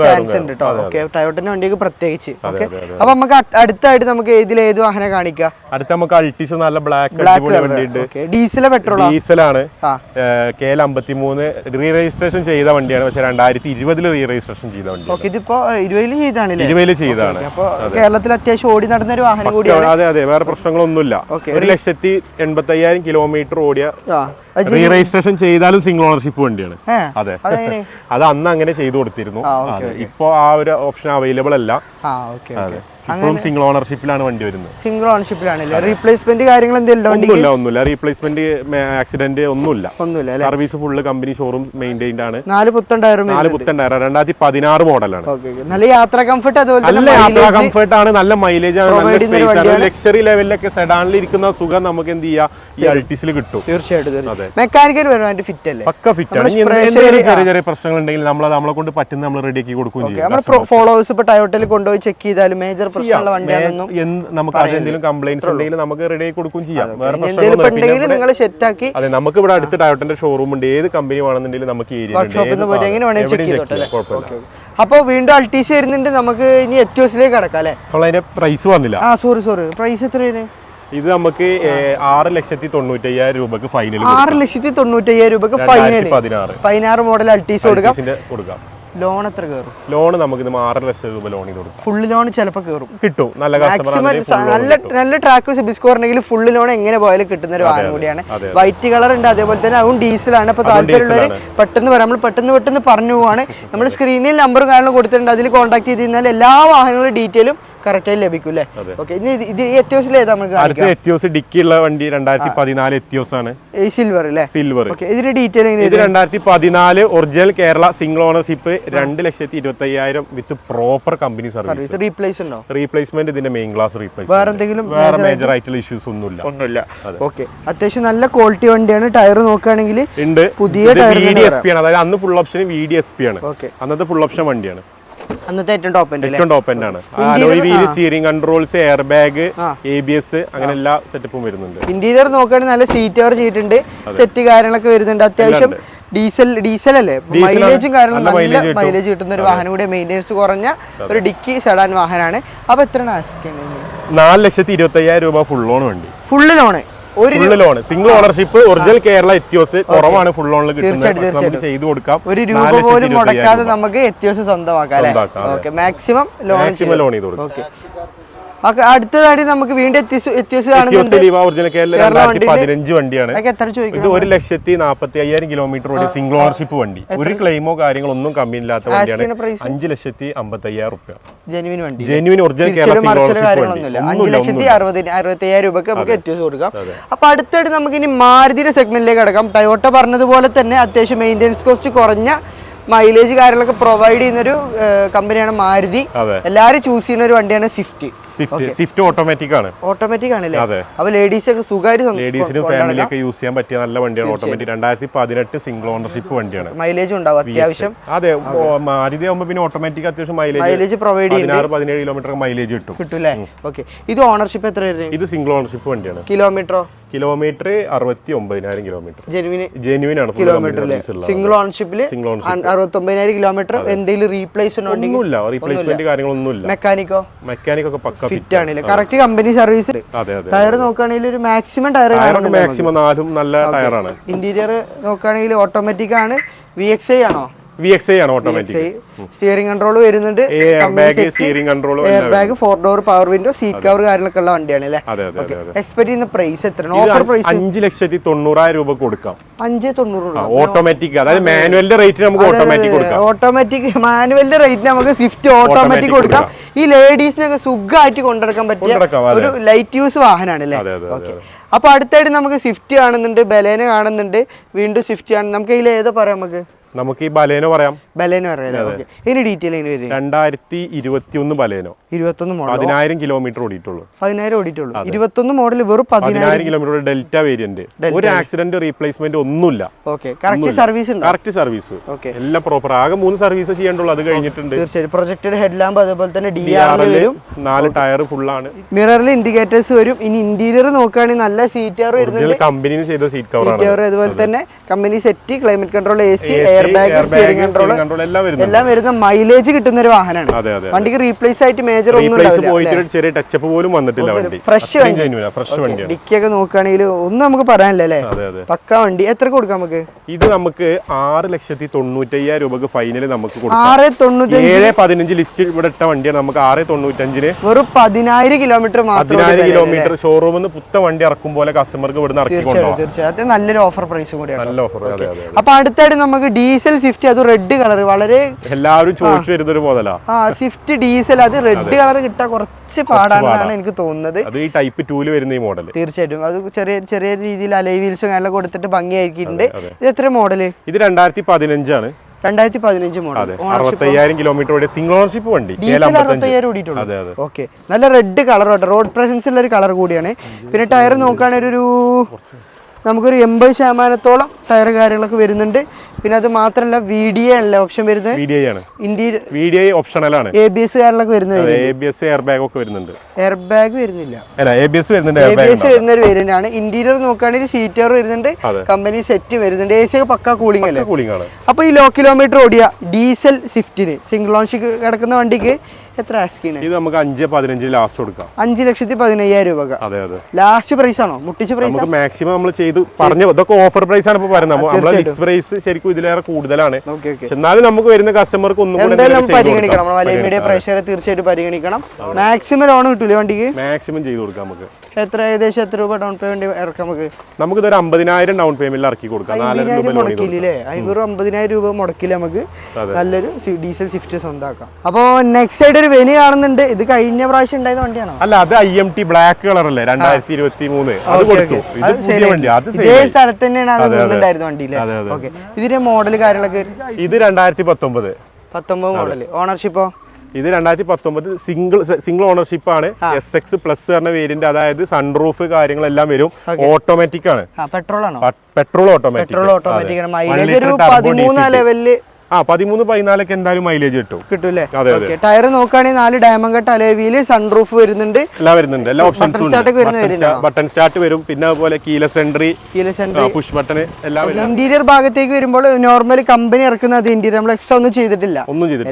Speaker 2: ചാൻസ് ഉണ്ട് കേട്ടോ. ഓക്കെ, ടൊയോട്ടന്റെ വണ്ടിയൊക്കെ പ്രത്യേകിച്ച്. ഓക്കെ, അപ്പൊ നമുക്ക് അടുത്തായിട്ട് നമുക്ക് ഏത് വാഹനം കാണിക്കാം?
Speaker 1: അടുത്ത നമുക്ക് അൾട്ടിസ് നല്ല ബ്ലാക്ക് വണ്ടി ഉണ്ട്.
Speaker 2: ഡീസൽ പെട്രോൾ
Speaker 1: ഡീസലാണ്. KL53 റീ രജിസ്ട്രേഷൻ ചെയ്ത വണ്ടിയാണ്. പക്ഷെ 2020 റീ രജിസ്ട്രേഷൻ ചെയ്ത വണ്ടി.
Speaker 2: ഓക്കെ, ഇതിപ്പോ 20 ചെയ്താണ്.
Speaker 1: 20 ചെയ്താണ്.
Speaker 2: അപ്പൊ കേരളത്തിൽ അത്യാവശ്യം ഓടി നടന്ന ഒരു വാഹനം കൂടിയാണ്.
Speaker 1: അതെ അതെ, വേറെ പ്രശ്നങ്ങളൊന്നുമില്ല. 1,85,000 കിലോമീറ്റർ ഓടിയ റീ രജിസ്ട്രേഷൻ ചെയ്താലും സിംഗിൾ ഓണർഷിപ്പ് വണ്ടിയാണ്. അതെ, അത് അന്ന് അങ്ങനെ ചെയ്തു കൊടുത്തിരുന്നു. ഇപ്പൊ ആ ഒരു ഓപ്ഷൻ അവൈലബിൾ അല്ല. ഇപ്പോഴും സിംഗിൾ ഓണർഷിപ്പിലാണ് വണ്ടി വരുന്നത്.
Speaker 2: സിംഗിൾ ഓണർഷിപ്പിലാണ്. റീപ്ലേസ്മെന്റ് കാര്യങ്ങൾ എന്തെങ്കിലും?
Speaker 1: ഒന്നുമില്ല. റീപ്ലേസ്മെന്റ് ആക്സിഡന്റ് ഒന്നുമില്ല. Service full company showroom maintained ആണ്.
Speaker 2: 4 പുത്തൻ ടയർ
Speaker 1: 2016 മോഡലാണ്.
Speaker 2: നല്ല യാത്രാ കംഫർട്ട്,
Speaker 1: നല്ല യാത്രാ കംഫർട്ട് ആണ്. നല്ല മൈലേജ് ആണ്. നല്ല സ്പേസ് ആണ്. ലക്ഷറി ലെവലിലൊക്കെ സെഡാനിൽ ഇരിക്കുന്ന സുഖം നമുക്ക് എന്ത് ചെയ്യാം ഈ അൾട്ടിസിൽ കിട്ടും.
Speaker 2: തീർച്ചയായിട്ടും മെക്കാനിക്കൽ വരുവാൻ ഫിറ്റ് അല്ലേ?
Speaker 1: പക്ക ഫിറ്റ് ആണ്. ചെറിയ ചെറിയ പ്രശ്നങ്ങൾ ഉണ്ടെങ്കിൽ നമ്മളെ കൊണ്ട് പറ്റുന്ന നമ്മൾ റെഡിയാക്കി കൊടുക്കുകയും ചെയ്യും.
Speaker 2: നമ്മുടെ ഫോളോവേഴ്സ് ഇപ്പൊ ടൊയോട്ടയിൽ കൊണ്ടുപോയി ചെക്ക് ചെയ്താലും മേജർ
Speaker 1: നമുക്ക് എന്തെങ്കിലും കംപ്ലൈന്റ്സ് ഉണ്ടെങ്കിൽ നമുക്ക് റെഡി ആയി കൊടുക്കുകയും ചെയ്യാം.
Speaker 2: നിങ്ങൾ സെറ്റാക്കി.
Speaker 1: അതെ, നമുക്ക് ഇവിടെ അടുത്ത് ടൊയോട്ടന്റെ ഷോറൂം ഉണ്ട്. ഏത് കമ്പനി വേണമെന്നുണ്ടെങ്കിലും നമുക്ക്
Speaker 2: അപ്പൊ വീണ്ടും അൾട്ടീസ് വരുന്നുണ്ട്. നമുക്ക് ഇനി എത്തിയോസിലേക്ക് കടക്കാം അല്ലെ?
Speaker 1: അതിന്റെ പ്രൈസ് വന്നില്ല.
Speaker 2: സോറി പ്രൈസ് എത്രയാണ്?
Speaker 1: ഇത് നമുക്ക് 6,95,000 രൂപക്ക് ഫൈനൽ.
Speaker 2: 6,95,000 രൂപക്ക് ഫൈനൽ. 16 മോഡൽ അൾട്ടീസ് കൊടുക്കാം. ലോൺ എത്ര കയറും?
Speaker 1: ലോൺ നമുക്ക് 6 ലക്ഷം രൂപ ലോൺ ചെയ്ത് കൊടുക്കാം.
Speaker 2: ഫുൾ ലോൺ ചിലപ്പോൾ കയറും.
Speaker 1: കിട്ടും.
Speaker 2: നല്ല ട്രാക്ക് സിബിസ്കോർ ഉണ്ടെങ്കിൽ ഫുൾ ലോൺ എങ്ങനെ പോയാലും കിട്ടുന്ന ഒരു വാഹനം കൂടിയാണ്. വൈറ്റ് കളർ ഉണ്ട്. അതേപോലെ തന്നെ അതും ഡീസലാണ്. അപ്പൊ താല്പര്യമുള്ളവർ പെട്ടെന്ന് പറയാം. നമ്മൾ പെട്ടെന്ന് പറഞ്ഞു പോവാണ്. നമ്മൾ സ്ക്രീനിൽ നമ്പറും കാര്യങ്ങളും കൊടുത്തിട്ടുണ്ട്. അതിൽ കോൺടാക്ട് ചെയ്ത് കഴിഞ്ഞാൽ എല്ലാ വാഹനങ്ങളുടെ ഡീറ്റെയിലും കറക്റ്റായി ലഭിക്കും അല്ലേ? ഓക്കെ, ഇത് എത്തിയോസിൽ ഏതാ നമുക്ക്?
Speaker 1: എത്തിയോസ് ഡിക്കി ഉള്ള വണ്ടി 2014 എത്തിയോസ് ആണ്.
Speaker 2: സിൽവർ അല്ലേ?
Speaker 1: സിൽവർ.
Speaker 2: ഇതിന്റെ ഡീറ്റെയിൽ
Speaker 1: ഇത് 2014 original Kerala single ownership 2,25,000 with proper company service.
Speaker 2: Replace ഉണ്ടോ?
Speaker 1: റീപ്ലേസ്മെന്റ് ഇതിന്റെ മെയിൻ ക്ലാസ് റീപ്ലേസ്.
Speaker 2: വേറെ എന്തെങ്കിലും
Speaker 1: മേജർ ആയിട്ടുള്ള ഇഷ്യൂസ് ഒന്നുമില്ല.
Speaker 2: ഓക്കെ, അത്യാവശ്യം നല്ല ക്വാളിറ്റി വണ്ടിയാണ്. ടയർ നോക്കുകയാണെങ്കിൽ
Speaker 1: ഉണ്ട്.
Speaker 2: പുതിയ ടയർ
Speaker 1: VDSP ആണ്. അതായത് അന്ന് ഫുൾ ഓപ്ഷൻ VDSP ആണ്. അന്നത്തെ ഫുൾ ഓപ്ഷൻ വണ്ടിയാണ്.
Speaker 2: അന്നത്തെ ഏറ്റവും ടോപ്പ്
Speaker 1: എൻഡ് ആണ്. Steering controls, air bag, ABS അങ്ങനെ എല്ലാ സെറ്റപ്പും വരുന്നുണ്ട്.
Speaker 2: ഇന്റീരിയർ നോക്കുകയാണെങ്കിൽ നല്ല സീറ്റ് കവർ ചെയ്തിട്ടുണ്ട്. സെറ്റ് കാര്യങ്ങളൊക്കെ വരുന്നുണ്ട്. അത്യാവശ്യം ഡീസൽ അല്ലേ? മൈലേജും കാര്യങ്ങളും നല്ല മൈലേജ് കിട്ടുന്ന ഒരു വാഹനം കൂടെ. മെയിൻ്റെനൻസ് കുറഞ്ഞ ഒരു ഡിക്കി സെഡാൻ വാഹനമാണ്. അപ്പൊ എത്രയാണ് ആസ്കിങ്?
Speaker 1: 4,25,000 രൂപ ഫുൾ ലോൺ വണ്ടി.
Speaker 2: Full loan
Speaker 1: loan single ownership original Kerala Etios കുറവാണ് ഫുൾ ലോണിൽ കിട്ടുന്നത്. ചെയ്തു കൊടുക്കാം.
Speaker 2: 1 രൂപ പോലും മുടക്കാതെ നമുക്ക് എത്തിയോസ് സ്വന്തമാക്കാം. മാക്സിമം ലോൺ
Speaker 1: ചെയ്ത് കൊടുക്കാം.
Speaker 2: അടുത്തതായിട്ട് നമുക്ക് വീണ്ടും എത്തിയോസ് കാണുന്നുണ്ട്.
Speaker 1: 15 വണ്ടിയാണ്. ഇത് 1,40,000 കിലോമീറ്റർ ഓടിയ സിംഗിൾ ഓണർഷിപ്പ് വണ്ടി. ഒരു ക്ലെയിമോ കാര്യങ്ങളോ ഒന്നും കമ്പനി ഇല്ലാത്ത വണ്ടിയാണ്. 5,55,000 രൂപ. Genuine original Kerala single ownership വണ്ടി.
Speaker 2: 5,60,000 രൂപക്ക് നമുക്ക് എത്തിയോസ് കൊടുക്കാം. അപ്പൊ അടുത്തായിട്ട് നമുക്ക് ഇനി മാരുതിയുടെ സെഗ്മെന്റിലേക്ക് കിടക്കാം. ടൊയോട്ട പറഞ്ഞതുപോലെ തന്നെ അത്യാവശ്യം മെയിൻ്റെനൻസ് കോസ്റ്റ് കുറഞ്ഞ മൈലേജ് കാര്യങ്ങളൊക്കെ പ്രൊവൈഡ് ചെയ്യുന്ന ഒരു കമ്പനിയാണ് മാരുതി. എല്ലാവരും ചൂസ് ചെയ്യുന്ന ഒരു വണ്ടിയാണ്
Speaker 1: സ്വിഫ്റ്റ് ഓട്ടോമാറ്റിക് ആണ്.
Speaker 2: ഓട്ടോമാറ്റിക് ആണല്ലേ? അപ്പൊ ലേഡീസ് ഒക്കെ
Speaker 1: ലേഡീസിനും ഫാമിലിയൊക്കെ യൂസ് ചെയ്യാൻ പറ്റിയ നല്ല വണ്ടിയാണ്. ഓട്ടോമാറ്റിക് 2018 സിംഗിൾ ഓണർഷിപ്പ് വണ്ടിയാണ്.
Speaker 2: മൈലേജ് ഉണ്ടാവും അത്യാവശ്യം.
Speaker 1: അതെ, മാരുതി ആകുമ്പോൾ പിന്നെ ഓട്ടോമാറ്റിക് അത്യാവശ്യം മൈലേജ്
Speaker 2: പ്രൊവൈഡ് ചെയ്യും.
Speaker 1: 16-17 കിലോമീറ്റർ മൈലേജ്
Speaker 2: കിട്ടൂല്ലേ? ഓക്കെ, ഇത് ഓണർഷിപ്പ് എത്ര?
Speaker 1: ഇത് സിംഗിൾ ഓണർഷിപ്പ് വണ്ടിയാണ്.
Speaker 2: Kilometre
Speaker 1: 69,000 kilometre.
Speaker 2: ജെനുവിൻ ആണ് കിലോമീറ്റർ. സിംഗിൾ ഓണർഷിപ്പിൽ 69,000 കിലോമീറ്റർ. എന്തെങ്കിലും
Speaker 1: റീപ്ലേസ്മെന്റ് കാര്യങ്ങളൊന്നുമില്ല. മെക്കാനിക്കൊക്കെ പക്ക
Speaker 2: ഫിറ്റ് ആണ്. Correct company service. ടയർ നോക്കുകയാണെങ്കിൽ ഒരു മാക്സിമം ടയർ
Speaker 1: മാക്സിമം 4 നല്ല ടയറാണ്.
Speaker 2: ഇന്റീരിയർ നോക്കുകയാണെങ്കിൽ ഓട്ടോമാറ്റിക് ആണ്. VXI ആണോ?
Speaker 1: VXI ആണ് ഓട്ടോമാറ്റിക്.
Speaker 2: സ്റ്റിയറിംഗ് കൺട്രോൾ വരുന്നുണ്ട്,
Speaker 1: steering control,
Speaker 2: air bag, 4 door power window, seat cover കാര്യങ്ങളൊക്കെ ഉള്ള വണ്ടിയാണ് അല്ലേ? എക്സ്പെക്ട് ചെയ്യുന്ന പ്രൈസ് എത്രയാണ്? ഓഫർ പ്രൈസ്
Speaker 1: 5,90,000 രൂപ കൊടുക്കാം.
Speaker 2: 5,90,000
Speaker 1: ഓട്ടോമാറ്റിക്, അതായത് മാനുവലിന്റെ റേറ്റ് നമുക്ക് ഓട്ടോമാറ്റിക് കൊടുക്കാം.
Speaker 2: ഓട്ടോമാറ്റിക് മാനുവലിന്റെ റേറ്റിന് നമുക്ക് സ്വിഫ്റ്റ് ഓട്ടോമാറ്റിക് കൊടുക്കാം. ഈ ലേഡീസിനൊക്കെ സുഖമായിട്ട് കൊണ്ടുനടക്കാൻ പറ്റിയ ഒരു ലൈറ്റ് യൂസ് വാഹനമാണ് അല്ലേ? ഓക്കെ. അപ്പൊ അടുത്തായിട്ട് നമുക്ക് സ്വിഫ്റ്റ് കാണുന്നുണ്ട്, ബലേന കാണുന്നുണ്ട്, വീണ്ടും സ്വിഫ്റ്റ് ആണ്. നമുക്ക് ഇതിൽ ഏതാ പറയാം?
Speaker 1: നമുക്ക് ഈ ബലേനോ പറയാം.
Speaker 2: ബലേനോ പറയാം. ഇതിന് ഡീറ്റെയിൽ
Speaker 1: 2021 ബലേനോ,
Speaker 2: 21 മോഡൽ,
Speaker 1: 10,000 കിലോമീറ്റർ ഓടിയിട്ടുള്ളൂ.
Speaker 2: 10,000 ഓടിയിട്ടുള്ളൂ. 21 മോഡൽ വെറും
Speaker 1: 10,000 കിലോമീറ്റർ ഡെൽറ്റ വേരിയന്റ്. ഒരു ആക്സിഡന്റ് റീപ്ലേസ്മെന്റ് ഒന്നുമില്ല.
Speaker 2: കറക്റ്റ് സർവീസ് ഉണ്ട്.
Speaker 1: കറക്റ്റ് സർവീസ് എല്ലാം പ്രോപ്പർ. ആകെ 3 സർവീസ് ചെയ്യേണ്ടുള്ളൂ, അത് കഴിഞ്ഞിട്ടുണ്ട്.
Speaker 2: തീർച്ചയായും പ്രൊജക്റ്റഡ് ഹെഡ് ലാമ്പ്, അതുപോലെ തന്നെ DRL വരും.
Speaker 1: 4 ടയർ ഫുൾ ആണ്.
Speaker 2: മിററിൽ ഇൻഡിക്കേറ്റേഴ്സ് വരും. ഇനി ഇന്റീരിയർ നോക്കുകയാണെങ്കിൽ നല്ല സീറ്റ് കവർ വരുന്നുണ്ട്.
Speaker 1: കമ്പനി ചെയ്ത സീറ്റ് കവർ,
Speaker 2: അതുപോലെ തന്നെ company set, climate control, AC, air bag, steering control എല്ലാം വരുന്ന മൈലേജ് കിട്ടുന്ന ഒരു വാഹനമാണ്. വണ്ടിക്ക് റീപ്ലേസ് ആയിട്ട് മേജർ ഒന്നും
Speaker 1: ചെറിയ ടച്ചപ്പ് പോലും വന്നിട്ടില്ല.
Speaker 2: ഫ്രഷ് വണ്ടി. ഡിക്കിയൊക്കെ നോക്കുകയാണെങ്കിൽ ഒന്നും നമുക്ക് പറയാനില്ലേ? പക്ക വണ്ടി. എത്ര കൊടുക്കാം നമുക്ക്?
Speaker 1: ഇത് നമുക്ക് 6,95,000 രൂപക്ക് ഫൈനൽ നമുക്ക് കൊടുക്കാം.
Speaker 2: 6,95,000
Speaker 1: ലിസ്റ്റ് ഇവിടെ ഇട്ട വണ്ടിയാണ്. നമുക്ക് 6,95,000
Speaker 2: വെറും 10,000 കിലോമീറ്റർ മാത്രം.
Speaker 1: 10,000 കിലോമീറ്റർ ഷോറൂമിൽ നിന്ന് പുത്ത വണ്ടി ഇറക്കും പോലെ കസ്റ്റമർക്ക് ഇവിടെ ഇറക്കി കൊണ്ടുപോകാം.
Speaker 2: തീർച്ചയായും നല്ലൊരു ഓഫർ പ്രൈസ് കൂടിയാണ്.
Speaker 1: നല്ല ഓഫർ.
Speaker 2: അപ്പൊ അടുത്തായിട്ട് നമുക്ക് ഡീസൽ സ്വിഫ്റ്റ്, അത് റെഡ് കളർ, വളരെ
Speaker 1: എല്ലാവരും ചോദിച്ചു വരുന്ന ഒരു മോഡലാ.
Speaker 2: സ്വിഫ്റ്റ് ഡീസൽ, അത് റെഡ് കളർ കിട്ടാൻ കുറച്ച് പാടാണെന്നാണ് എനിക്ക് തോന്നുന്നത്.
Speaker 1: അത് ഈ ടൈപ്പ് 2 വരുന്ന ഈ മോഡൽ.
Speaker 2: തീർച്ചയായിട്ടും അത് ചെറിയ രീതിയിൽ അലോയ് വീൽസും എല്ലാം കൊടുത്തിട്ട് ഭംഗിയാക്കിയിട്ടുണ്ട്. ഇത് എത്ര മോഡല്?
Speaker 1: ഇത് 2015 ആണ്.
Speaker 2: 2015 മോഡൽ.
Speaker 1: 65,000 കിലോമീറ്റർ ഓടിയ സിംഗിൾ ഓണർഷിപ്പ് വണ്ടി.
Speaker 2: 65,000 ഓടിയിട്ടുള്ളൂ. ഓക്കെ. നല്ല റെഡ് കളർ, റോഡ് പ്രസൻസ് ഉള്ള ഒരു കളർ കൂടിയാണ്. പിന്നെ ടയർ നോക്കുകയാണെങ്കിൽ നമുക്കൊരു 80% ടയർ കാര്യങ്ങളൊക്കെ വരുന്നുണ്ട്. പിന്നെ അത് മാത്രമല്ല VDA അല്ലേ ഓപ്ഷൻ വരുന്നത്?
Speaker 1: VDA ഓപ്ഷണലാണ്.
Speaker 2: ABS കാര്യങ്ങളൊക്കെ വരുന്നത്.
Speaker 1: ABS എയർ ബാഗ് ഒക്കെ വരുന്നുണ്ട്.
Speaker 2: എയർ ബാഗ് വരുന്നില്ല.
Speaker 1: ABS വരുന്നുണ്ട്.
Speaker 2: ABS വരുന്ന ഒരു വേരിയന്റ് ആണ്. ഇന്റീരിയർ നോക്കുകയാണെങ്കിൽ സീറ്റ് കവർ വരുന്നുണ്ട്, കമ്പനി സെറ്റ് വരുന്നുണ്ട്, AC ഒക്കെ പക്ക കൂളിംഗ് അല്ലേ? അപ്പൊ ഈ ലോ കിലോമീറ്റർ ഓടിയ ഡീസൽ സ്വിഫ്റ്റിന് സിംഗിൾ ഓൺഷിപ്പ് കിടക്കുന്ന വണ്ടിക്ക് എത്ര ആസ്കിന്?
Speaker 1: ഇത് നമുക്ക് 5,15 ലാസ്റ്റ് കൊടുക്കാം.
Speaker 2: 5,15,000 രൂപ. ലാസ്റ്റ് പ്രൈസ് ആണോ? മുട്ടിച്ച പ്രൈസ്?
Speaker 1: നമുക്ക് മാക്സിമം നമ്മൾ ചെയ്തു പറഞ്ഞു. ഇതൊക്കെ ഓഫർ പ്രൈസ് ആണ് ഇപ്പൊ പറയുന്നത്. നമ്മുടെ ലിസ്റ്റ് പ്രൈസ് ശരിക്കും ഇതിലേറെ കൂടുതലാണ്. എന്നാലും നമുക്ക് വരുന്ന കസ്റ്റമർക്ക് ഒന്നും
Speaker 2: പരിഗണിക്കണം. മീഡിയ പ്രൈസ് തീർച്ചയായിട്ടും പരിഗണിക്കണം. മാക്സിമം ലോൺ കിട്ടൂലേ വണ്ടിക്ക്?
Speaker 1: മാക്സിമം ചെയ്ത് കൊടുക്കാം. നമുക്ക്
Speaker 2: ഏകദേശം എത്ര രൂപ ഡൗൺ പേയ്മെന്റ് ഇറക്കാം?
Speaker 1: നമുക്ക് ഇതൊരു 50,000 ഡൗൺ പേയ്മെന്റ് ഇറക്കി കൊടുക്കാം.
Speaker 2: 50,000 രൂപ മുടക്കില്ല നമുക്ക് നല്ലൊരു ഡീസൽ സ്വിഫ്റ്റ് സ്വന്തമാക്കാം. അപ്പൊ നെക്സ്റ്റ് സൈഡ് ഒരു വെനി കാണുന്നുണ്ട്. ഇത് കഴിഞ്ഞ പ്രാവശ്യം ഉണ്ടായിരുന്ന വണ്ടിയാണോ?
Speaker 1: അല്ല, അത് IMT ബ്ലാക്ക് കളർ അല്ലേ, 2023. അത് കൊടുത്തു. ഇത് പുതിയ വണ്ടി.
Speaker 2: ഇതേ സ്ഥലത്ത് തന്നെയാണ് അത് ഉണ്ടായിരുന്ന വണ്ടിയില്ലേ? ഓക്കെ. ഇതിന്റെ മോഡൽ കാര്യങ്ങളൊക്കെ?
Speaker 1: ഇത് 2019
Speaker 2: മോഡൽ. ഓണർഷിപ്പോ?
Speaker 1: ഇത് 2019 സിംഗിൾ ഓണർഷിപ്പ് ആണ്. SX പ്ലസ് പറഞ്ഞ വേരിയന്റ്, അതായത് സൺറൂഫ് കാര്യങ്ങളെല്ലാം വരും. ഓട്ടോമാറ്റിക് ആണ്.
Speaker 2: പെട്രോൾ ആണോ?
Speaker 1: പെട്രോൾ ഓട്ടോമാറ്റിക്
Speaker 2: ആണ്. മൈലേജ് ഒരു 13 ലെവലില്
Speaker 1: 13-14 എന്തായാലും മൈലേജ്
Speaker 2: കിട്ടൂല്ലേ? ടയർ നോക്കുകയാണെങ്കിൽ 4 diamond cut alloy wheel, sunroof വരുന്നുണ്ട്.
Speaker 1: എല്ലാ ഓപ്ഷൻസും ബട്ടൺ സ്റ്റാർട്ട് വരും. പിന്നെ അതുപോലെ കീലെസ് എൻട്രി, പുഷ് ബട്ടൺ എല്ലാം.
Speaker 2: ഇന്റീരിയർ ഭാഗത്തേക്ക് വരുമ്പോൾ നോർമൽ കമ്പനി ഇറക്കുന്നത് ഇന്റീരിയർ നമ്മൾ എക്സ്ട്രാ ഒന്നും ചെയ്തിട്ടില്ല.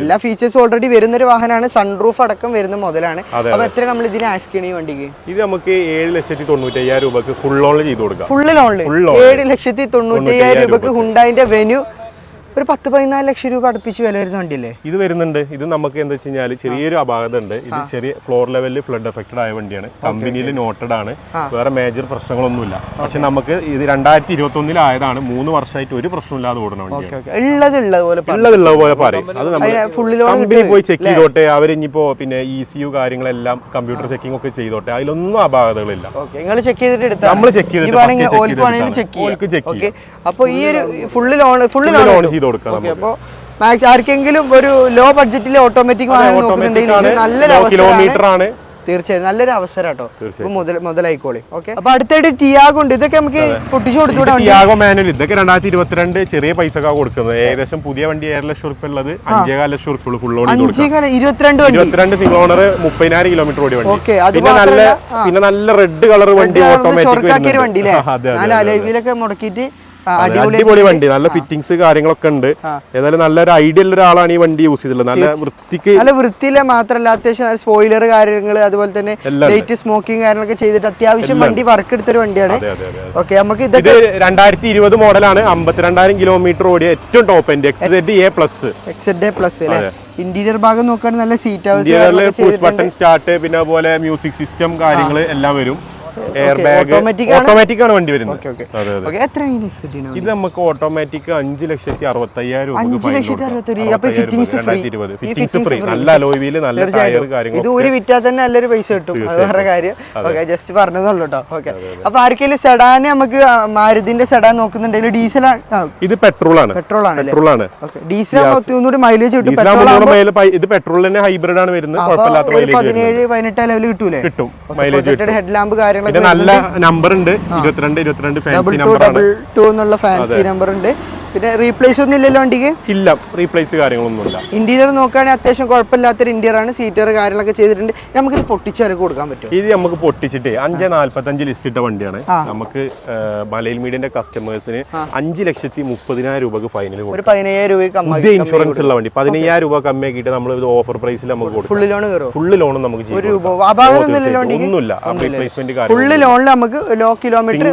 Speaker 2: എല്ലാ ഫീച്ചേഴ്സും ഓൾറെഡി വരുന്ന ഒരു വാഹനമാണ്. സൺറൂഫ് അടക്കം വരുന്ന മുതലാണ്. അപ്പൊ എത്ര നമ്മൾ ഇതിന് ആസ്ക് ചെയ്യണ ഈ വണ്ടിക്ക്?
Speaker 1: ഇത് നമുക്ക് 7,95,000 രൂപക്ക് ഫുൾ ലോൺ ചെയ്ത് കൊടുക്കാം.
Speaker 2: ഫുൾ ലോണില് 7,95,000 രൂപക്ക് ഹുണ്ടായിന്റെ വെന്യൂ ഒരു 10-14 ലക്ഷം രൂപ അടുപ്പിച്ച് വില വരുന്ന വണ്ടിയല്ലേ?
Speaker 1: ഇത് വരുന്നുണ്ട്. ഇത് നമുക്ക് എന്താ വെച്ച് കഴിഞ്ഞാൽ ചെറിയൊരു അപാകത ഉണ്ട്. ഇത് ചെറിയ ഫ്ലോർ ലെവലിൽ ഫ്ലഡ് എഫക്റ്റഡ് ആയ വണ്ടിയാണ്. കമ്പനിയിൽ നോട്ടഡ് ആണ്. വേറെ മേജർ പ്രശ്നങ്ങളൊന്നുമില്ല. പക്ഷെ നമുക്ക് ഇത് 2021 ആയതാണ്. 3 വർഷമായിട്ട് ഒരു പ്രശ്നമില്ലാതെ ഓടുന്ന വണ്ടിയാണ്. ഉള്ളത് പോലെ പറയും. അത് കമ്പനി പോയി ചെക്ക് ചെയ്തോട്ടെ. അവരിഞ്ഞിപ്പോ പിന്നെ ECU കാര്യങ്ങളെല്ലാം കമ്പ്യൂട്ടർ ചെക്കിംഗ് ഒക്കെ ചെയ്തോട്ടെ. അതിലൊന്നും അപാകതകളില്ല. നമ്മൾ ചെക്ക് ചെയ്തിട്ട്
Speaker 2: അപ്പൊ ഈ ഒരു ഫുള്ള് ലോൺ അപ്പൊ ആർക്കെങ്കിലും ഒരു ലോ ബഡ്ജറ്റിൽ ഓട്ടോമാറ്റിക് വാഹനം നോക്കുന്നുണ്ടെങ്കിൽ നല്ലൊരു
Speaker 1: കിലോമീറ്റർ ആണ്.
Speaker 2: തീർച്ചയായും നല്ലൊരു അവസരം കേട്ടോ. മുതലായിക്കോളെ. ഓക്കെ. അപ്പൊ അടുത്തായിട്ട് ടിയാഗോ ഉണ്ട്. ഇതൊക്കെ നമുക്ക് പൊട്ടിച്ചു കൊടുത്തുകൂടാ?
Speaker 1: ടിയാഗോ മാനുവൽ ഇതൊക്കെ 2022 ചെറിയ പൈസ കൊടുക്കുന്നത്. ഏകദേശം പുതിയ വണ്ടി 7 ലക്ഷം ഉറുപ്പ് ഉള്ളത് 5.5 ലക്ഷം ഉറുപ്പ് full on 22 single owner 30,000 kilometre ഓടി വണ്ടി. പിന്നെ നല്ല റെഡ് കളർ വണ്ടി ഓട്ടോമാറ്റിക്
Speaker 2: വണ്ടിയിലൊക്കെ മുടക്കിയിട്ട്
Speaker 1: അടിപൊളി വണ്ടി, നല്ല ഫിറ്റിംഗ്സ് കാര്യങ്ങളൊക്കെ ഉണ്ട്. ഏതായാലും നല്ലൊരു ഐഡിയ ഉള്ള ഒരാളാണ് ഈ വണ്ടി യൂസ് ചെയ്തിട്ടുള്ളത്. നല്ല വൃത്തിക്ക്,
Speaker 2: നല്ല വൃത്തിയിലെ മാത്രമല്ല അത്യാവശ്യം സ്പോയിലർ കാര്യങ്ങൾ, അതുപോലെ തന്നെ ലൈറ്റ് സ്മോക്കിംഗ് കാര്യങ്ങളൊക്കെ ചെയ്തിട്ട് അത്യാവശ്യം വണ്ടി വർക്ക് എടുത്തൊരു വണ്ടിയാണ്. ഓക്കെ, നമുക്ക് ഇത്
Speaker 1: 2020 മോഡലാണ്, 52,000 കിലോമീറ്റർ ഓടിയ ഏറ്റവും ടോപ്പ് എൻഡ്
Speaker 2: XZA+. ഇന്റീരിയർ ഭാഗം നോക്കുകയാണെങ്കിൽ നല്ല സീറ്റ്
Speaker 1: പുഷ് ബട്ടൺ സ്റ്റാർട്ട്, പിന്നെ അതുപോലെ മ്യൂസിക് സിസ്റ്റം കാര്യങ്ങൾ എല്ലാം വരും. എയർ ബാഗ് ഓട്ടോമാറ്റിക് ആണ് വണ്ടി വരുന്നത്. ഇത് നമുക്ക് ഓട്ടോമാറ്റിക് 5,60,000 ഫിറ്റിംഗ്സ് ഫ്രീ, നല്ല അലോയ് വീല്, നല്ല ടയർ കാര്യങ്ങൾ.
Speaker 2: ഇത് ഒരു വിറ്റാൽ തന്നെ നല്ലൊരു പൈസ കിട്ടും, അത് വേറെ കാര്യം. ജസ്റ്റ് പറഞ്ഞതുള്ളൂ കേട്ടോ. ഓക്കെ, അപ്പൊ ആർക്കെങ്കിലും സെഡാന് നമുക്ക് മാരുതിന്റെ സെഡാൻ നോക്കുന്നുണ്ടെങ്കിൽ ഡീസൽ,
Speaker 1: ഇത് പെട്രോൾ ആണ്.
Speaker 2: ഡീസൽ ഒന്നുകൂടി മൈലേജ് കിട്ടും.
Speaker 1: ഇത് പെട്രോൾ തന്നെ ഹൈബ്രിഡ് ആണ് വരുന്നത്. കുഴപ്പമില്ലാത്ത
Speaker 2: 17-18 ലെവൽ കിട്ടൂലേ?
Speaker 1: കിട്ടും മൈലേജ്.
Speaker 2: ഹെഡ് ലാമ്പ് കാര്യങ്ങൾ
Speaker 1: നല്ല നമ്പർ ഉണ്ട്, 22 ഫാൻസി നമ്പറാണ്.
Speaker 2: 2 എന്നുള്ള ഫാൻസി നമ്പർ ഉണ്ട്. പിന്നെ റീപ്ലേസ് ഒന്നും ഇല്ലല്ലോ വണ്ടിക്ക്?
Speaker 1: ഇല്ല, റീപ്ലേസ് കാര്യങ്ങളൊന്നുമില്ല.
Speaker 2: ഇന്റീരിയർ നോക്കുകയാണെങ്കിൽ അത്യാവശ്യം കുഴപ്പമില്ലാത്തൊരു ഇന്റീരിയർ ആണ്. സീറ്റർ കാര്യങ്ങളൊക്കെ ചെയ്തിട്ടുണ്ട്. നമുക്ക് ഇത് പൊട്ടിച്ചാലൊക്കെ കൊടുക്കാൻ പറ്റും.
Speaker 1: ഇത് നമുക്ക് പൊട്ടിച്ചിട്ട് 5,45 ലിസ്റ്റ് ഇട്ട വണ്ടിയാണ്. നമുക്ക് മലയിൽ മീഡിയന്റെ കസ്റ്റമേഴ്സിന് 5,30,000 രൂപക്ക് ഫൈനൽ കൊടുക്കും.
Speaker 2: ഒരു 15,000 രൂപ
Speaker 1: ഇൻഷുറൻസ് ഉള്ള വണ്ടി 15,000 രൂപ കമ്മിയാക്കിയിട്ട് നമ്മൾ ഇത് ഓഫർ പ്രൈസിൽ നമുക്ക് കൊടുക്കും. ഫുള്ള് ലോൺ നമുക്ക്
Speaker 2: ഒന്നുമില്ല.
Speaker 1: ഫുള്ള്
Speaker 2: ലോണിൽ നമുക്ക് ലോ കിലോമീറ്റർ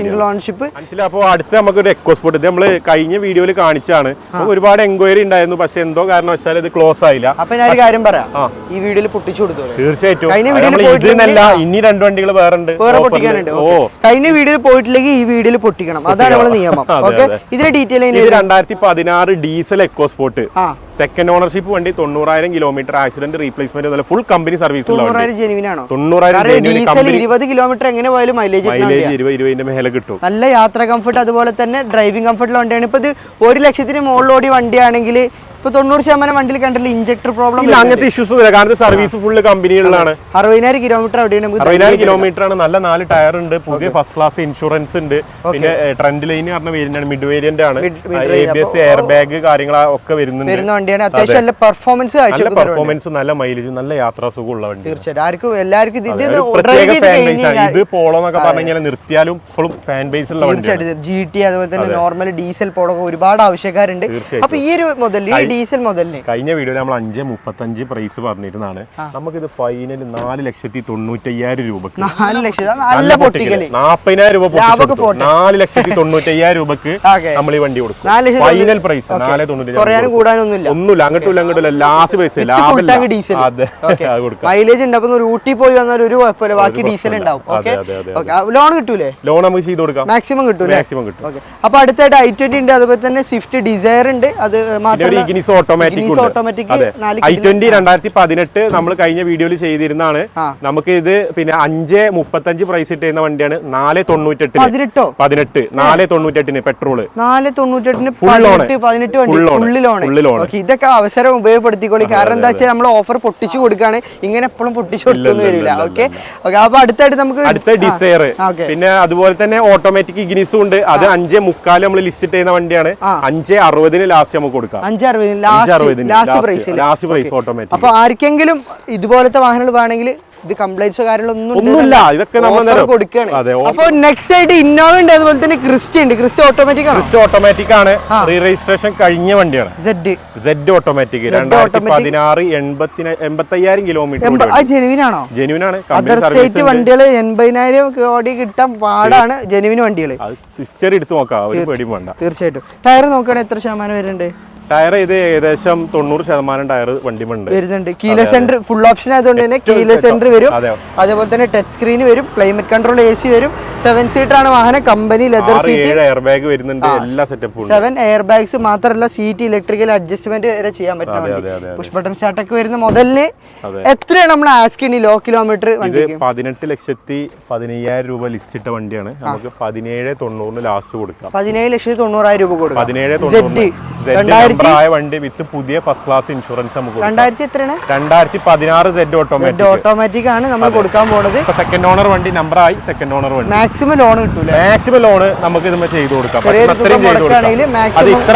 Speaker 1: സിംഗിൾ ഓണർഷിപ്പ്. അപ്പോൾ അടുത്ത് നമുക്ക് ഒരു എക്കോസ്പോർട്ട്, ഇത് നമ്മൾ കഴിഞ്ഞ വീഡിയോയിൽ കാണിച്ചാണ്. ഒരുപാട് എൻക്വയറി ഉണ്ടായിരുന്നു, പക്ഷെ എന്തോ കാരണവശാൽ ഇത് ക്ലോസ് ആയില്ല.
Speaker 2: അപ്പൊ ഞാൻ ഒരു കാര്യം പറയാം, ഈ വീഡിയോയിൽ പൊട്ടിച്ചു കൊടുത്തു.
Speaker 1: തീർച്ചയായിട്ടും ഇനി 2 വണ്ടികൾ വേറെ
Speaker 2: പൊട്ടിക്കാനുണ്ട്. കഴിഞ്ഞ വീഡിയോയിൽ പോയിട്ടില്ലെങ്കിൽ ഈ വീഡിയോയിൽ പൊട്ടിക്കണം, അതാണ് നമ്മളെ നിയമം. ഓക്കെ, ഇതിന്റെ detail
Speaker 1: 2016 diesel EcoSport, second ownership വണ്ടി, 90,000 kilometre, accident replacement, full company service.
Speaker 2: 90,000 genuine ആണോ?
Speaker 1: 90,000
Speaker 2: 20 കിലോമീറ്റർ എങ്ങനെ പോയാലും മൈലേജ്
Speaker 1: 20 മേലെ കിട്ടും.
Speaker 2: നല്ല യാത്ര കംഫർട്ട്, അതുപോലെ തന്നെ ഡ്രൈവിംഗ് കംഫർട്ടുള്ള വണ്ടിയാണ്. ഇപ്പൊ ഇത് 1 ലക്ഷത്തിന് മുകളിൽ ഓടി വണ്ടിയാണെങ്കിൽ ഇപ്പൊ 90% വണ്ടിയിൽ കണ്ടില്ല ഇഞ്ചക്ടർ പ്രോബ്ലം,
Speaker 1: അങ്ങനത്തെ ഇഷ്യൂസ് ഇല്ല. കാരണം സർവീസ് ഫുള്ള് കമ്പനികളിലാണ്.
Speaker 2: 60,000 കിലോമീറ്റർ
Speaker 1: 60,000 കിലോമീറ്റർ ആണ്. നല്ല 4 ടയർ ഉണ്ട്, പുതിയ ഫസ്റ്റ് ക്ലാസ് ഇൻഷുറൻസ് ഉണ്ട്. പിന്നെ ട്രെൻഡ് ലൈൻ പറഞ്ഞ വേരിയന്റ് ആണ്, മിഡ് വേരിയന്റ് ആണ്. ABS, എയർ ബാഗ് കാര്യങ്ങളൊക്കെ വരുന്ന
Speaker 2: വണ്ടിയാണ്. അത്യാവശ്യം നല്ല പെർഫോമൻസ്,
Speaker 1: നല്ല മൈലേജ്, നല്ല യാത്രാ സുഖമുള്ള വണ്ടി.
Speaker 2: തീർച്ചയായിട്ടും എല്ലാവർക്കും
Speaker 1: ഇത് പോളോ എന്നൊക്കെ പറഞ്ഞു കഴിഞ്ഞാൽ നിർത്തിയാലും ഇപ്പോഴും ഫാൻ ബേസ് ഉള്ള വണ്ടി.
Speaker 2: GT അതുപോലെ തന്നെ നോർമൽ ഡീസൽ പോളോ ഒരുപാട് ആവശ്യക്കാരുണ്ട്. അപ്പൊ ഈ ഒരു മുതൽ ഡീസൽ മോഡലിന്
Speaker 1: കഴിഞ്ഞ വീഡിയോയിൽ നമ്മൾ 5,35 പ്രൈസ് പറഞ്ഞിരുന്നതാണ്. നമുക്കിത് ഫൈനൽ 4,90,000 രൂപക്ക്, 40,000 രൂപ 4,90,000 രൂപക്ക് നമ്മൾ ഈ വണ്ടി കൊടുക്കും. Final price 4,90,000. ഒന്നുമില്ല, അങ്ങോട്ടും ലാസ്റ്റ് പ്രൈസ്
Speaker 2: മൈലേജ് ഉണ്ടാവും. ഒരു ഊട്ടി പോയി വന്നാൽ ഒരു കുഴപ്പമില്ല, ബാക്കി ഡീസൽ ഉണ്ടാവും. ലോൺ കിട്ടൂലേ?
Speaker 1: ലോൺ നമുക്ക് ചെയ്ത് കൊടുക്കാം,
Speaker 2: മാക്സിമം കിട്ടും. അപ്പൊ അടുത്തായിട്ട് i20 ഉണ്ട്, അതുപോലെ തന്നെ സ്വിഫ്റ്റ് ഡിസയർ ഉണ്ട്. അത് മാത്രമല്ല
Speaker 1: ഓട്ടോമാറ്റിക് 2018 നമ്മൾ കഴിഞ്ഞ വീഡിയോയിൽ ചെയ്തിരുന്നതാണ്. നമുക്ക് ഇത് പിന്നെ 5,35 പ്രൈസ് ഇട്ടുന്ന വണ്ടിയാണ്. 4,98 പെട്രോള്,
Speaker 2: 4,98 ഇതൊക്കെ അവസരം ഉപയോഗപ്പെടുത്തിക്കോളി. കാരണം എന്താ വെച്ചാൽ നമ്മൾ ഓഫർ പൊട്ടിച്ചു കൊടുക്കാണ്, ഇങ്ങനെ എപ്പോഴും പൊട്ടിച്ചു കൊടുത്തൊന്നും വരില്ല. ഓക്കെ, അപ്പൊ അടുത്തായിട്ട് നമുക്ക്
Speaker 1: അടുത്ത ഡിസയർ, പിന്നെ അതുപോലെ തന്നെ ഓട്ടോമാറ്റിക് ഇഗ്നിസും ഉണ്ട്. അത് 5,45 നമ്മൾ ലിസ്റ്റ് ചെയ്യുന്ന വണ്ടിയാണ്. 5,60 ലാസ്റ്റ് നമുക്ക് കൊടുക്കാം.
Speaker 2: 5,60 ലാസ്റ്റ് പ്രൈസ് ഓട്ടോമാറ്റിക്. അപ്പൊ ആർക്കെങ്കിലും ഇതുപോലത്തെ വാഹനങ്ങൾ വേണമെങ്കിൽ ഇത് കംപ്ലൈന്റ്സോ കാര്യങ്ങളൊന്നുമില്ല, ഇതൊക്കെ നമ്മൾ കൊടുക്കുകയാണ്. അപ്പൊ നെക്സ്റ്റ് ആയിട്ട് ഇന്നോവ ഉണ്ട്, അതുപോലെ തന്നെ ക്രിസ്റ്റ ഉണ്ട്. ക്രിസ്റ്റ ഓട്ടോമാറ്റിക് ആണ്.
Speaker 1: ക്രിസ്റ്റ ഓട്ടോമാറ്റിക് ആണ്, റീ രജിസ്ട്രേഷൻ കഴിഞ്ഞ വണ്ടിയാണ്. Z automatic 2016 85,000 kilometre.
Speaker 2: ജെനുവിൻ ആണോ?
Speaker 1: ജെനുവിൻ ആണ്.
Speaker 2: അതർ സ്റ്റേറ്റ് വണ്ടികൾ 80,000 ഓടി കിട്ടാൻ പാടാണ്, ജെനുവിൻ വണ്ടികൾ.
Speaker 1: ഹിസ്റ്ററി എടുത്ത് നോക്കാം, ഒരു പേടിയും വേണ്ട.
Speaker 2: തീർച്ചയായിട്ടും. ടയർ നോക്കുകയാണെങ്കിൽ എത്ര ശതമാനം വരുന്നുണ്ട്?
Speaker 1: ടയർ ഇത് ഏകദേശം 90% ടയർ വണ്ടി
Speaker 2: വരുന്നുണ്ട്. കീലെസ് സെന്റർ ഫുൾ ഓപ്ഷൻ ആയതുകൊണ്ട് തന്നെ കീലെസ് സെന്റർ വരും. അതേപോലെ തന്നെ ടച്ച് സ്ക്രീൻ വരും, ക്ലൈമറ്റ് കൺട്രോൾ AC വരും. 7 സീറ്റർ ആണ് വാഹനം, company leather seat,
Speaker 1: air bag വരുന്നുണ്ട്, എല്ലാ സെറ്റപ്പും
Speaker 2: 7 എയർ ബാഗ്സ് മാത്രമല്ല സീറ്റ് ഇലക്ട്രിക്കൽ അഡ്ജസ്റ്റ്മെന്റ് വരെ ചെയ്യാൻ പറ്റുന്ന പുഷ് ബട്ടൺ സ്റ്റാർട്ട് ഒക്കെ വരുന്ന മുതലിന് എത്രയാണ് നമ്മൾ ആസ്കിനി ലോ കിലോമീറ്റർ വണ്ടി?
Speaker 1: 18,15,000 രൂപ ലിസ്റ്റ് ഇട്ട വണ്ടിയാണ്. നമുക്ക് 17,90,000 ലാസ്റ്റ് കൊടുക്കാം.
Speaker 2: 17,90,000 രൂപ കൊടുക്കാം.
Speaker 1: 17,90,000 വണ്ടി വിത്ത് പുതിയ ഫസ്റ്റ് ക്ലാസ് ഇൻഷുറൻസ് നമുക്ക് 2016 സെഡ്
Speaker 2: ഓട്ടോമാറ്റിക് ആണ് നമ്മൾ കൊടുക്കാൻ പോകുന്നത്.
Speaker 1: സെക്കൻഡ് ഓണർ വണ്ടി, നമ്പർ ആയി സെക്കൻഡ് ഓണർ വണ്ടി.
Speaker 2: മാക്സിമം ലോൺ കിട്ടൂല,
Speaker 1: മാക്സിമം ലോൺ നമുക്ക് ഇത് ചെയ്ത് കൊടുക്കാം. അത്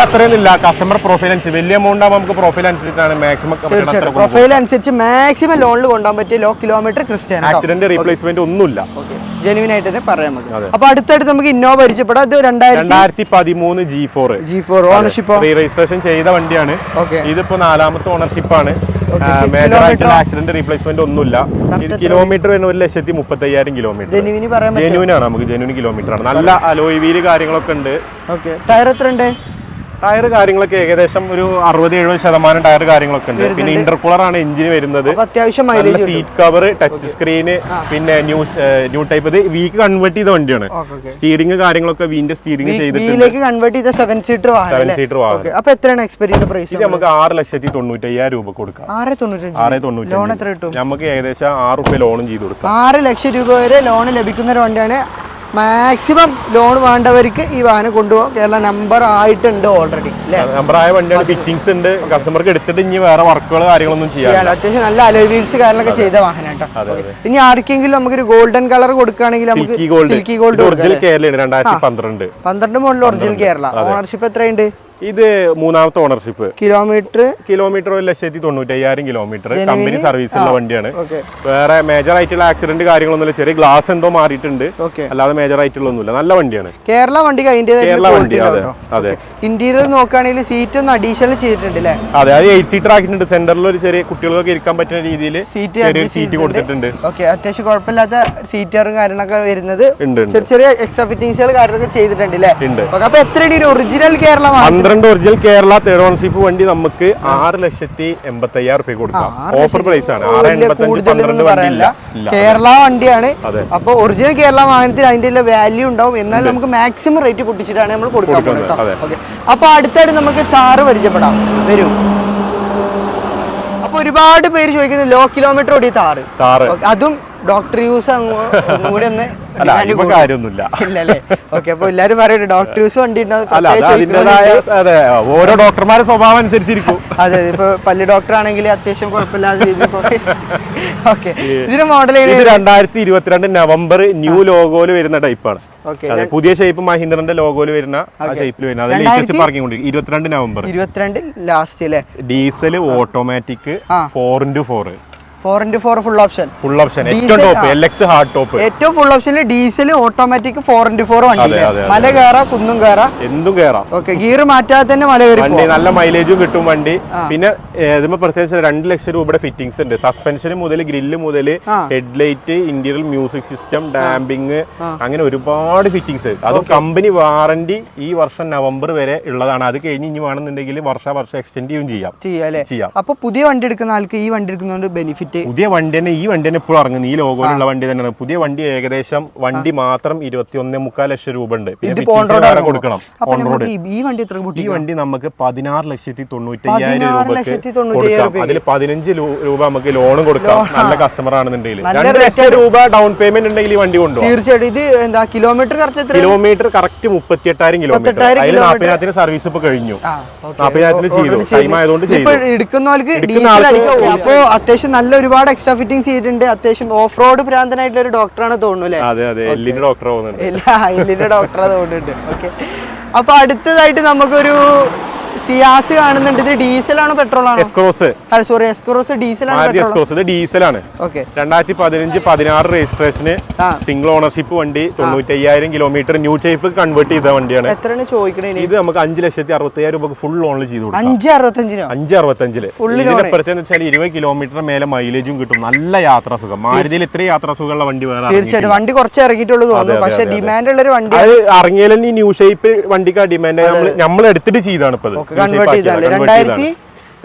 Speaker 1: അത്രയും ഇല്ല, കസ്റ്റമർ പ്രൊഫൈൽ അനുസരിച്ച് വലിയ എമൗണ്ട് ആകുമ്പോൾ നമുക്ക് പ്രൊഫൈൽ അനുസരിച്ചാണ് മാക്സിമം
Speaker 2: പ്രൊഫൈൽ അനുസരിച്ച് മാക്സിമം ലോണിൽ കൊണ്ടുപോകാൻ പറ്റിയ low kilometre Crysta.
Speaker 1: Accident replacement ഒന്നുമില്ല.
Speaker 2: ജെനുവിൻ ആയിട്ട് തന്നെ പറയാം നമുക്ക്. അപ്പൊ അടുത്തായിട്ട് നമുക്ക് ഇന്നോവ പരിചയപ്പെടാം. ഇത്
Speaker 1: 2013 G4
Speaker 2: ഓണർഷിപ്പ്
Speaker 1: രജിസ്ട്രേഷൻ ചെയ്ത വണ്ടിയാണ്. ഇതിപ്പോ 4ാമത്തെ ഓണർഷിപ്പ് ആണ്. മേജർ ആയിട്ടുള്ള ആക്സിഡന്റ് റീപ്ലേസ്മെന്റ് ഒന്നുമില്ല. കിലോമീറ്റർ വരുന്ന 1,35,000 കിലോമീറ്റർ. ജെനുവിൻ ആണ്, നമുക്ക് ജെനുവിൻ കിലോമീറ്റർ ആണ്. നല്ല അലോയ് വീല് കാര്യങ്ങളൊക്കെ ഉണ്ട്.
Speaker 2: ടയർ എത്ര ഉണ്ട്?
Speaker 1: ടയർ കാര്യങ്ങളൊക്കെ ഏകദേശം ഒരു 60-70% ടയർ കാര്യങ്ങളൊക്കെ ഉണ്ട്. പിന്നെ ഇന്റർകൂളർ ആണ് എഞ്ചിന് വരുന്നത്.
Speaker 2: അത്യാവശ്യം
Speaker 1: സീറ്റ് കവർ, ടച്ച് സ്ക്രീന്, പിന്നെ ന്യൂ ടൈപ്പ്. ഇത് വീക്ക് കൺവേർട്ട് ചെയ്ത വണ്ടിയാണ്. സ്റ്റീറിംഗ് കാര്യങ്ങളൊക്കെ വീന്റെ സ്റ്റീറിംഗ് ചെയ്തിട്ടുണ്ട്.
Speaker 2: കൺവേർട്ട് ചെയ്ത 7 സീറ്റർ വാഹനം. അപ്പൊ എത്രയാണ് എക്സ്പെരിയൻസ് പ്രൈസ്?
Speaker 1: ഇത് നമുക്ക് 6,95,000 രൂപ കൊടുക്കാം. 6,95,000 നമുക്ക് ഏകദേശം 6 രൂപ ലോണും ചെയ്ത് കൊടുക്കാം.
Speaker 2: 6 ലക്ഷം രൂപ വരെ ലോൺ ലഭിക്കുന്ന ഒരു വണ്ടിയാണ്. മാക്സിമം ലോൺ വേണ്ടവർക്ക് ഈ വാഹനം കൊണ്ടുപോകാം. കേരള നമ്പർ ആയിട്ടുണ്ട് ഓൾറെഡി.
Speaker 1: നമ്പർ ആയ വണ്ടിയാണ്. ഫിറ്റിംഗ്സ് ഉണ്ട്. കസ്റ്റമർക്ക് എടുത്തിട്ട് ഇനി വേറെ വർക്കുകൾ കാര്യങ്ങളൊന്നും ചെയ്യാൻ
Speaker 2: അത്യാവശ്യം നല്ല അലോയ് വീൽസ് കാര്യങ്ങളൊക്കെ ചെയ്ത വാഹനം കേട്ടോ. ഇനി ആർക്കെങ്കിലും നമുക്കൊരു ഗോൾഡൻ കളർ കൊടുക്കുകയാണെങ്കിൽ നമുക്ക് silky gold
Speaker 1: original Kerala 2012
Speaker 2: model original Kerala. Ownership എത്രയുണ്ട്?
Speaker 1: ഇത് 3ാമത്തെ ownership.
Speaker 2: Kilometre
Speaker 1: 1,95,000 kilometre. Company service ഉള്ള വണ്ടിയാണ്. വേറെ മേജർ ആയിട്ടുള്ള ആക്സിഡന്റ് കാര്യങ്ങളൊന്നുമില്ല. ചെറിയ ഗ്ലാസ് എന്തോ മാറിയിട്ടുണ്ട്, അല്ലാതെ മേജർ ആയിട്ടുള്ള ഒന്നുമില്ല. നല്ല വണ്ടിയാണ്.
Speaker 2: കേരള വണ്ടി.
Speaker 1: കേരള വണ്ടി. അതെ.
Speaker 2: ഇന്റീരിയർ നോക്കുകയാണെങ്കിൽ സീറ്റ് ഒന്ന് അഡീഷണൽ ചെയ്തിട്ടുണ്ട് അല്ലേ?
Speaker 1: അതെ, അത് 8 സീറ്റർ ആക്കിയിട്ടുണ്ട്. സെന്ററിൽ ഒരു ചെറിയ കുട്ടികൾക്കൊക്കെ ഇരിക്കാൻ പറ്റുന്ന രീതിയിൽ സീറ്റ് കൊടുത്തിട്ടുണ്ട്.
Speaker 2: അത്യാവശ്യം കുഴപ്പമില്ലാത്ത സീറ്ററും കാര്യങ്ങളൊക്കെ വരുന്നത്. ചെറിയ എക്സ്ട്രാ ഫിറ്റിംഗ്സുകൾ കാര്യങ്ങളൊക്കെ ചെയ്തിട്ടുണ്ട് അല്ലേ? അപ്പൊ എത്രയുടെ original Kerala
Speaker 1: 12 original Kerala third ownership വണ്ടി നമുക്ക് 6,85,000 രൂപ കൊടുക്കാം. ഓഫർ പ്രൈസ് ആണ്. 6,85,000
Speaker 2: കേരള വണ്ടിയാണ്. അപ്പൊ ഒറിജിനൽ കേരള വാഹനത്തിൽ അതിന്റെ വാല്യൂ ഉണ്ടാവും. എന്നാൽ നമുക്ക് മാക്സിമം റേറ്റ് പൊട്ടിച്ചിട്ടാണ് നമ്മൾ കൊടുക്കാൻ പോകുന്നത്. അപ്പൊ അടുത്തായിട്ട് നമുക്ക് താറ് പരിചയപ്പെടാം. വരൂ. അപ്പൊ ഒരുപാട് പേര് ചോദിക്കുന്നത് ലോ കിലോമീറ്റർ ഓടിയ താറ്. അതും ഡോക്ടർ യൂസ് കൂടെ ഒന്ന്
Speaker 1: കാര്യമൊന്നുമില്ല.
Speaker 2: ഇല്ലല്ലേ? ഓക്കെ. അപ്പൊ എല്ലാരും പറയുന്നത് ഡോക്ടർ യൂസ് വണ്ടി
Speaker 1: ഓരോ ഡോക്ടർമാരുടെ സ്വഭാവം അനുസരിച്ചിരിക്കും.
Speaker 2: അതെ. ഇപ്പൊ പല്ല് ഡോക്ടർ ആണെങ്കിൽ അത്യാവശ്യം കുഴപ്പമില്ലാതെ രീതിയിൽ. ഓക്കെ. ഇതിന്റെ മോഡൽ
Speaker 1: 2022 നവംബർ ന്യൂ ലോഗോയില് വരുന്ന ടൈപ്പാണ്. പുതിയ ഷേപ്പ് മഹീന്ദ്രന്റെ ലോഗോയില് വരുന്ന ഷേപ്പിൽ വരുന്ന 22 നവംബർ 22
Speaker 2: ലാസ്റ്റ് അല്ലേ?
Speaker 1: Diesel automatic 4x4
Speaker 2: 4x4 full option.
Speaker 1: ഏറ്റവും ടോപ്പ് LX ഹാർഡ് ടോപ്പ്.
Speaker 2: ഏറ്റവും ഫുൾ ഓപ്ഷനിൽ ഡീസൽ ഓട്ടോമാറ്റിക് 4x4 വണ്ടി. മല കയറാം, കുന്നും കയറാം,
Speaker 1: എന്തും കയറാം.
Speaker 2: ഓക്കെ. ഗിയർ മാറ്റാതെ തന്നെ മല കയറി
Speaker 1: വണ്ടി. നല്ല മൈലേജും കിട്ടും വണ്ടി. പിന്നെ ഇതിന് പ്രത്യേകിച്ച് 2 ലക്ഷം രൂപയുടെ ഫിറ്റിംഗ്സ് ഉണ്ട്. സസ്പെൻഷൻ മുതൽ ഗ്രില്ല് മുതൽ headlight, interior music system, damping, അങ്ങനെ ഒരുപാട് ഫിറ്റിംഗ്സ്. അതും കമ്പനി വാറന്റി ഈ വർഷം നവംബർ വരെ ഉള്ളതാണ്. അത് കഴിഞ്ഞ് ഇനി വേണമെന്നുണ്ടെങ്കിൽ വർഷം എക്സ്റ്റെൻഡ് ചെയ്യാം.
Speaker 2: അപ്പൊ പുതിയ വണ്ടി എടുക്കുന്ന ആൾക്ക് ഈ വണ്ടി എടുക്കുന്നതുകൊണ്ട് ബെനിഫിറ്റ്.
Speaker 1: പുതിയ വണ്ടി തന്നെ ഈ വണ്ടി തന്നെ ഇപ്പോഴും ഇറങ്ങുന്നത്. ഈ ലോഗോയിലുള്ള വണ്ടി തന്നെയാണ്. പുതിയ വണ്ടി ഏകദേശം വണ്ടി മാത്രം 21.25 ലക്ഷം രൂപ ഉണ്ട്. പിന്നെ കൊടുക്കണം. ഈ വണ്ടി നമുക്ക് 16,90,000 രൂപ. അതിൽ 15 രൂപ നമുക്ക് ലോണും കൊടുക്കാം. നല്ല കസ്റ്റമർ ആണെന്നുണ്ടെങ്കിൽ 2 ലക്ഷം രൂപ ഡൗൺ പേയ്മെന്റ് ഉണ്ടെങ്കിൽ ഈ വണ്ടി കൊണ്ടുപോകും.
Speaker 2: തീർച്ചയായിട്ടും. ഇത് എന്താ കിലോമീറ്റർ
Speaker 1: കറക്റ്റ് 38,000 കിലോമീറ്റർ. അതിൽ 40,000 സർവീസ് ഇപ്പൊ കഴിഞ്ഞു. 40,000 ചെയ്തു. ടൈം ആയതുകൊണ്ട്
Speaker 2: അപ്പൊ അത്യാവശ്യം നല്ല ഒരുപാട് എക്സ്ട്രാ ഫിറ്റിംഗ്സ് ചെയ്തിട്ടുണ്ട്. അത്യാവശ്യം ഓഫ് റോഡ് ഭ്രാന്തനായിട്ടുള്ള ഒരു ഡോക്ടറാണ് തോന്നുന്നു അല്ലേ?
Speaker 1: എല്ലിന്റെ ഡോക്ടർ
Speaker 2: തോന്നുന്നുണ്ട്. ഓക്കെ. അപ്പൊ അടുത്തതായിട്ട് നമുക്കൊരു സിയാസ് കാണുന്നുണ്ട്. ഇത് ഡീസലാണോ പെട്രോൾ ആണോ? എസ്ക്രോസ്
Speaker 1: ഡീസലാണ്. 2015-16 രജിസ്ട്രേഷന് സിംഗിൾ ഓണർഷിപ്പ് വണ്ടി. 95,000 കിലോമീറ്റർ. ന്യൂ ടൈപ്പ് കൺവേർട്ട് ചെയ്ത വണ്ടിയാണ്.
Speaker 2: എത്രയാണ് ചോദിക്കണേ?
Speaker 1: ഇത് നമുക്ക് 5,60,000 രൂപ ഫുൾ ലോണിൽ ചെയ്ത് കൊടുക്കാം.
Speaker 2: 5,65,000
Speaker 1: ഇതിന്റെ പ്രത്യേകത വെച്ചാൽ 20 കിലോമീറ്റർ മേലെ മൈലേജും കിട്ടും. നല്ല യാത്രാ സുഖം. മാരുതിയിൽ ഇത്രയും യാത്രാ സുഖമുള്ള വണ്ടി വേറെ.
Speaker 2: തീർച്ചയായിട്ടും. വണ്ടി കുറച്ച് ഇറങ്ങിയിട്ടുള്ളൂ തോന്നുന്നു. പക്ഷേ ഡിമാൻഡ് ഉള്ള ഒരു വണ്ടി.
Speaker 1: അത് ഇറങ്ങിയാലും ഈ ന്യൂ ഷേപ്പ് വണ്ടിക്ക് ഡിമാൻഡ് നമ്മൾ എടുത്തിട്ട് ചെയ്താണ് ഇപ്പൊ.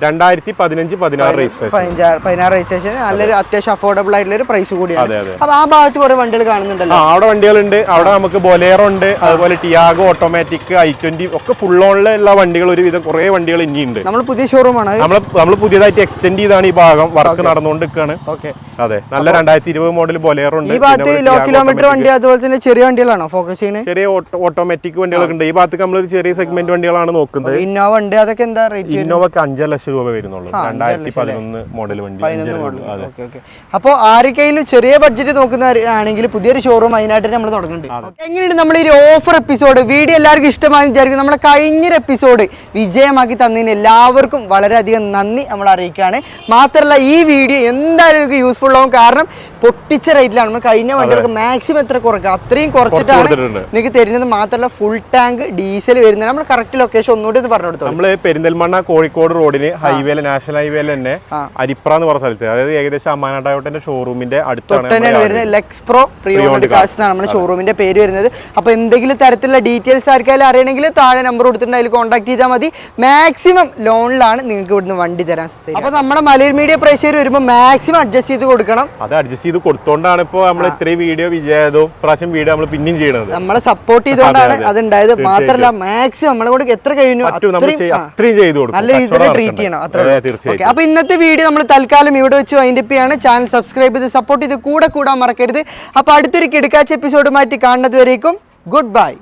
Speaker 1: 2015-16
Speaker 2: രജിസ്ട്രേഷൻ. നല്ലൊരു അത്യാവശ്യം അഫോർഡബിൾ ആയിട്ടുള്ള ഒരു പ്രൈസ് കൂടിയാണ്. അപ്പൊ ആ ഭാഗത്ത് കുറെ വണ്ടികൾ കാണുന്നുണ്ടല്ലോ.
Speaker 1: അവിടെ വണ്ടികളുണ്ട്. അവിടെ നമുക്ക് ബൊലേറോ ഉണ്ട്, അതുപോലെ ടിയാഗോ ഓട്ടോമാറ്റിക്, i20 ഒക്കെ ഫുൾ ഓണിലുള്ള വണ്ടികൾ. ഒരുവിധം കുറെ വണ്ടികൾ ഇനിയുണ്ട്.
Speaker 2: നമ്മൾ പുതിയ ഷോറൂമാണ്.
Speaker 1: നമ്മൾ പുതിയതായിട്ട് എക്സ്റ്റെൻഡ് ചെയ്താണ് ഈ ഭാഗം. വർക്ക് നടന്നുകൊണ്ടിരിക്കുകയാണ്. അതെ. നല്ല 2020 മോഡൽ ബൊലേറോ ഉണ്ട്.
Speaker 2: ഈ ഭാഗത്ത് ലോ കിലോമീറ്റർ വണ്ടി, അതുപോലെ തന്നെ ചെറിയ വണ്ടികളാണോ ഫോക്കസ് ചെയ്യുന്നത്?
Speaker 1: ചെറിയ ഓട്ടോമാറ്റിക് വണ്ടികളൊക്കെ ഉണ്ട്. ഈ ഭാഗത്ത് നമ്മളൊരു ചെറിയ സെഗ്മെന്റ് വണ്ടികളാണ് നോക്കുന്നത്.
Speaker 2: ഇന്നോവ ഉണ്ട്. അതൊക്കെ എന്താ റേറ്റ്?
Speaker 1: ഇന്നോവക്ക് 5 ലക്ഷം രൂപ വരുന്നുള്ളൂ. 2011 മോഡൽ വണ്ടി.
Speaker 2: അപ്പോൾ ആർക്കെങ്കിലും ചെറിയ ബഡ്ജറ്റ് നോക്കുന്നവരാണെങ്കിൽ പുതിയൊരു ഷോറൂം അതിനായിട്ട് നമ്മൾ തുടങ്ങുന്നുണ്ട്. എങ്ങനെയാണ് നമ്മൾ ഈ ഓഫർ എപ്പിസോഡ് വീഡിയോ എല്ലാവർക്കും ഇഷ്ടമായി വിചാരിക്കും. നമ്മുടെ കഴിഞ്ഞൊരു എപ്പിസോഡ് വിജയമാക്കി തന്നതിന് എല്ലാവർക്കും വളരെയധികം നന്ദി നമ്മൾ അറിയിക്കുകയാണ്. മാത്രമല്ല ഈ വീഡിയോ എന്തായാലും നിങ്ങൾക്ക് യൂസ്ഫുൾ ആവും. കാരണം പൊട്ടിച്ച റേറ്റിലാണ് നമ്മൾ കഴിഞ്ഞ വണ്ടികൾക്ക് മാക്സിമം എത്ര കുറക്കുക അത്രയും കുറച്ചിട്ടാണ് നിങ്ങൾക്ക് തരുന്നത്. മാത്രമല്ല ഫുൾ ടാങ്ക് ഡീസൽ വരുന്നത്. നമ്മൾ കറക്റ്റ് ലൊക്കേഷൻ ഒന്നുകൂടി ഒന്ന് പറഞ്ഞു കൊടുത്തു.
Speaker 1: നമ്മള് പെരിന്തൽമണ്ണ കോഴിക്കോട് റോഡിന് ഹൈവേയിൽ നാഷണൽ ഹൈവേയിൽ തന്നെ അരിപ്ര എന്ന് പറഞ്ഞ സ്ഥലത്ത്, അതായത് ഏകദേശം അമ്മാന ടയോട്ടന്റെ ഷോറൂമിന്റെ അടുത്താണ്
Speaker 2: വരുന്നത്. ലെക്സ് പ്രോ പ്രിയോണ്ട് കാർസ് എന്നാണ് നമ്മുടെ ഷോറൂമിന്റെ പേര് വരുന്നത്. അപ്പൊ എന്തെങ്കിലും തരത്തിലുള്ള ഡീറ്റെയിൽസ് ആർക്കായാലും അറിയണമെങ്കിൽ താഴെ നമ്പർ കൊടുത്തിട്ടുണ്ട്, അതിൽ കോൺടാക്ട് ചെയ്താൽ മതി. മാക്സിമം ലോണിലാണ് നിങ്ങൾക്ക് ഇവിടുന്ന് വണ്ടി തരാൻ. അപ്പൊ നമ്മുടെ മലയാള മീഡിയ പ്രേക്ഷകർ വരുമ്പോൾ മാക്സിമം അഡ്ജസ്റ്റ് ചെയ്ത് കൊടുക്കണം.
Speaker 1: അത് അഡ്ജസ്റ്റ് ചെയ്ത് കൊടുത്തോണ്ടാണ് ഇപ്പൊ നമ്മൾ ഇത്രയും വീഡിയോ വിജയതോ പ്രാവശ്യം വീഡിയോ നമ്മൾ പിന്നെയും ചെയ്യണത്.
Speaker 2: നമ്മളെ സപ്പോർട്ട് ചെയ്തുകൊണ്ടാണ് അതുണ്ടായത്. മാത്രമല്ല മാക്സിമം നമ്മളെ കൂടെ എത്ര കഴിഞ്ഞു
Speaker 1: അത്രയും ചെയ്ത് കൊടുക്കും,
Speaker 2: നല്ല രീതിയിൽ ട്രീറ്റ് ചെയ്യണം. അത്ര അപ്പൊ ഇന്നത്തെ വീഡിയോ നമ്മൾ തൽക്കാലം ഇവിടെ വെച്ച് വൈൻഡപ്പ് ചെയ്യാണ്. ചാനൽ സബ്സ്ക്രൈബ് ചെയ്ത് സപ്പോർട്ട് ചെയ്ത് കൂടെ കൂടാൻ മറക്കരുത്. അപ്പൊ അടുത്തൊരു കിടക്കാച്ച എപ്പിസോഡ് മാറ്റി കാണുന്നത് വരേക്കും ഗുഡ് ബൈ.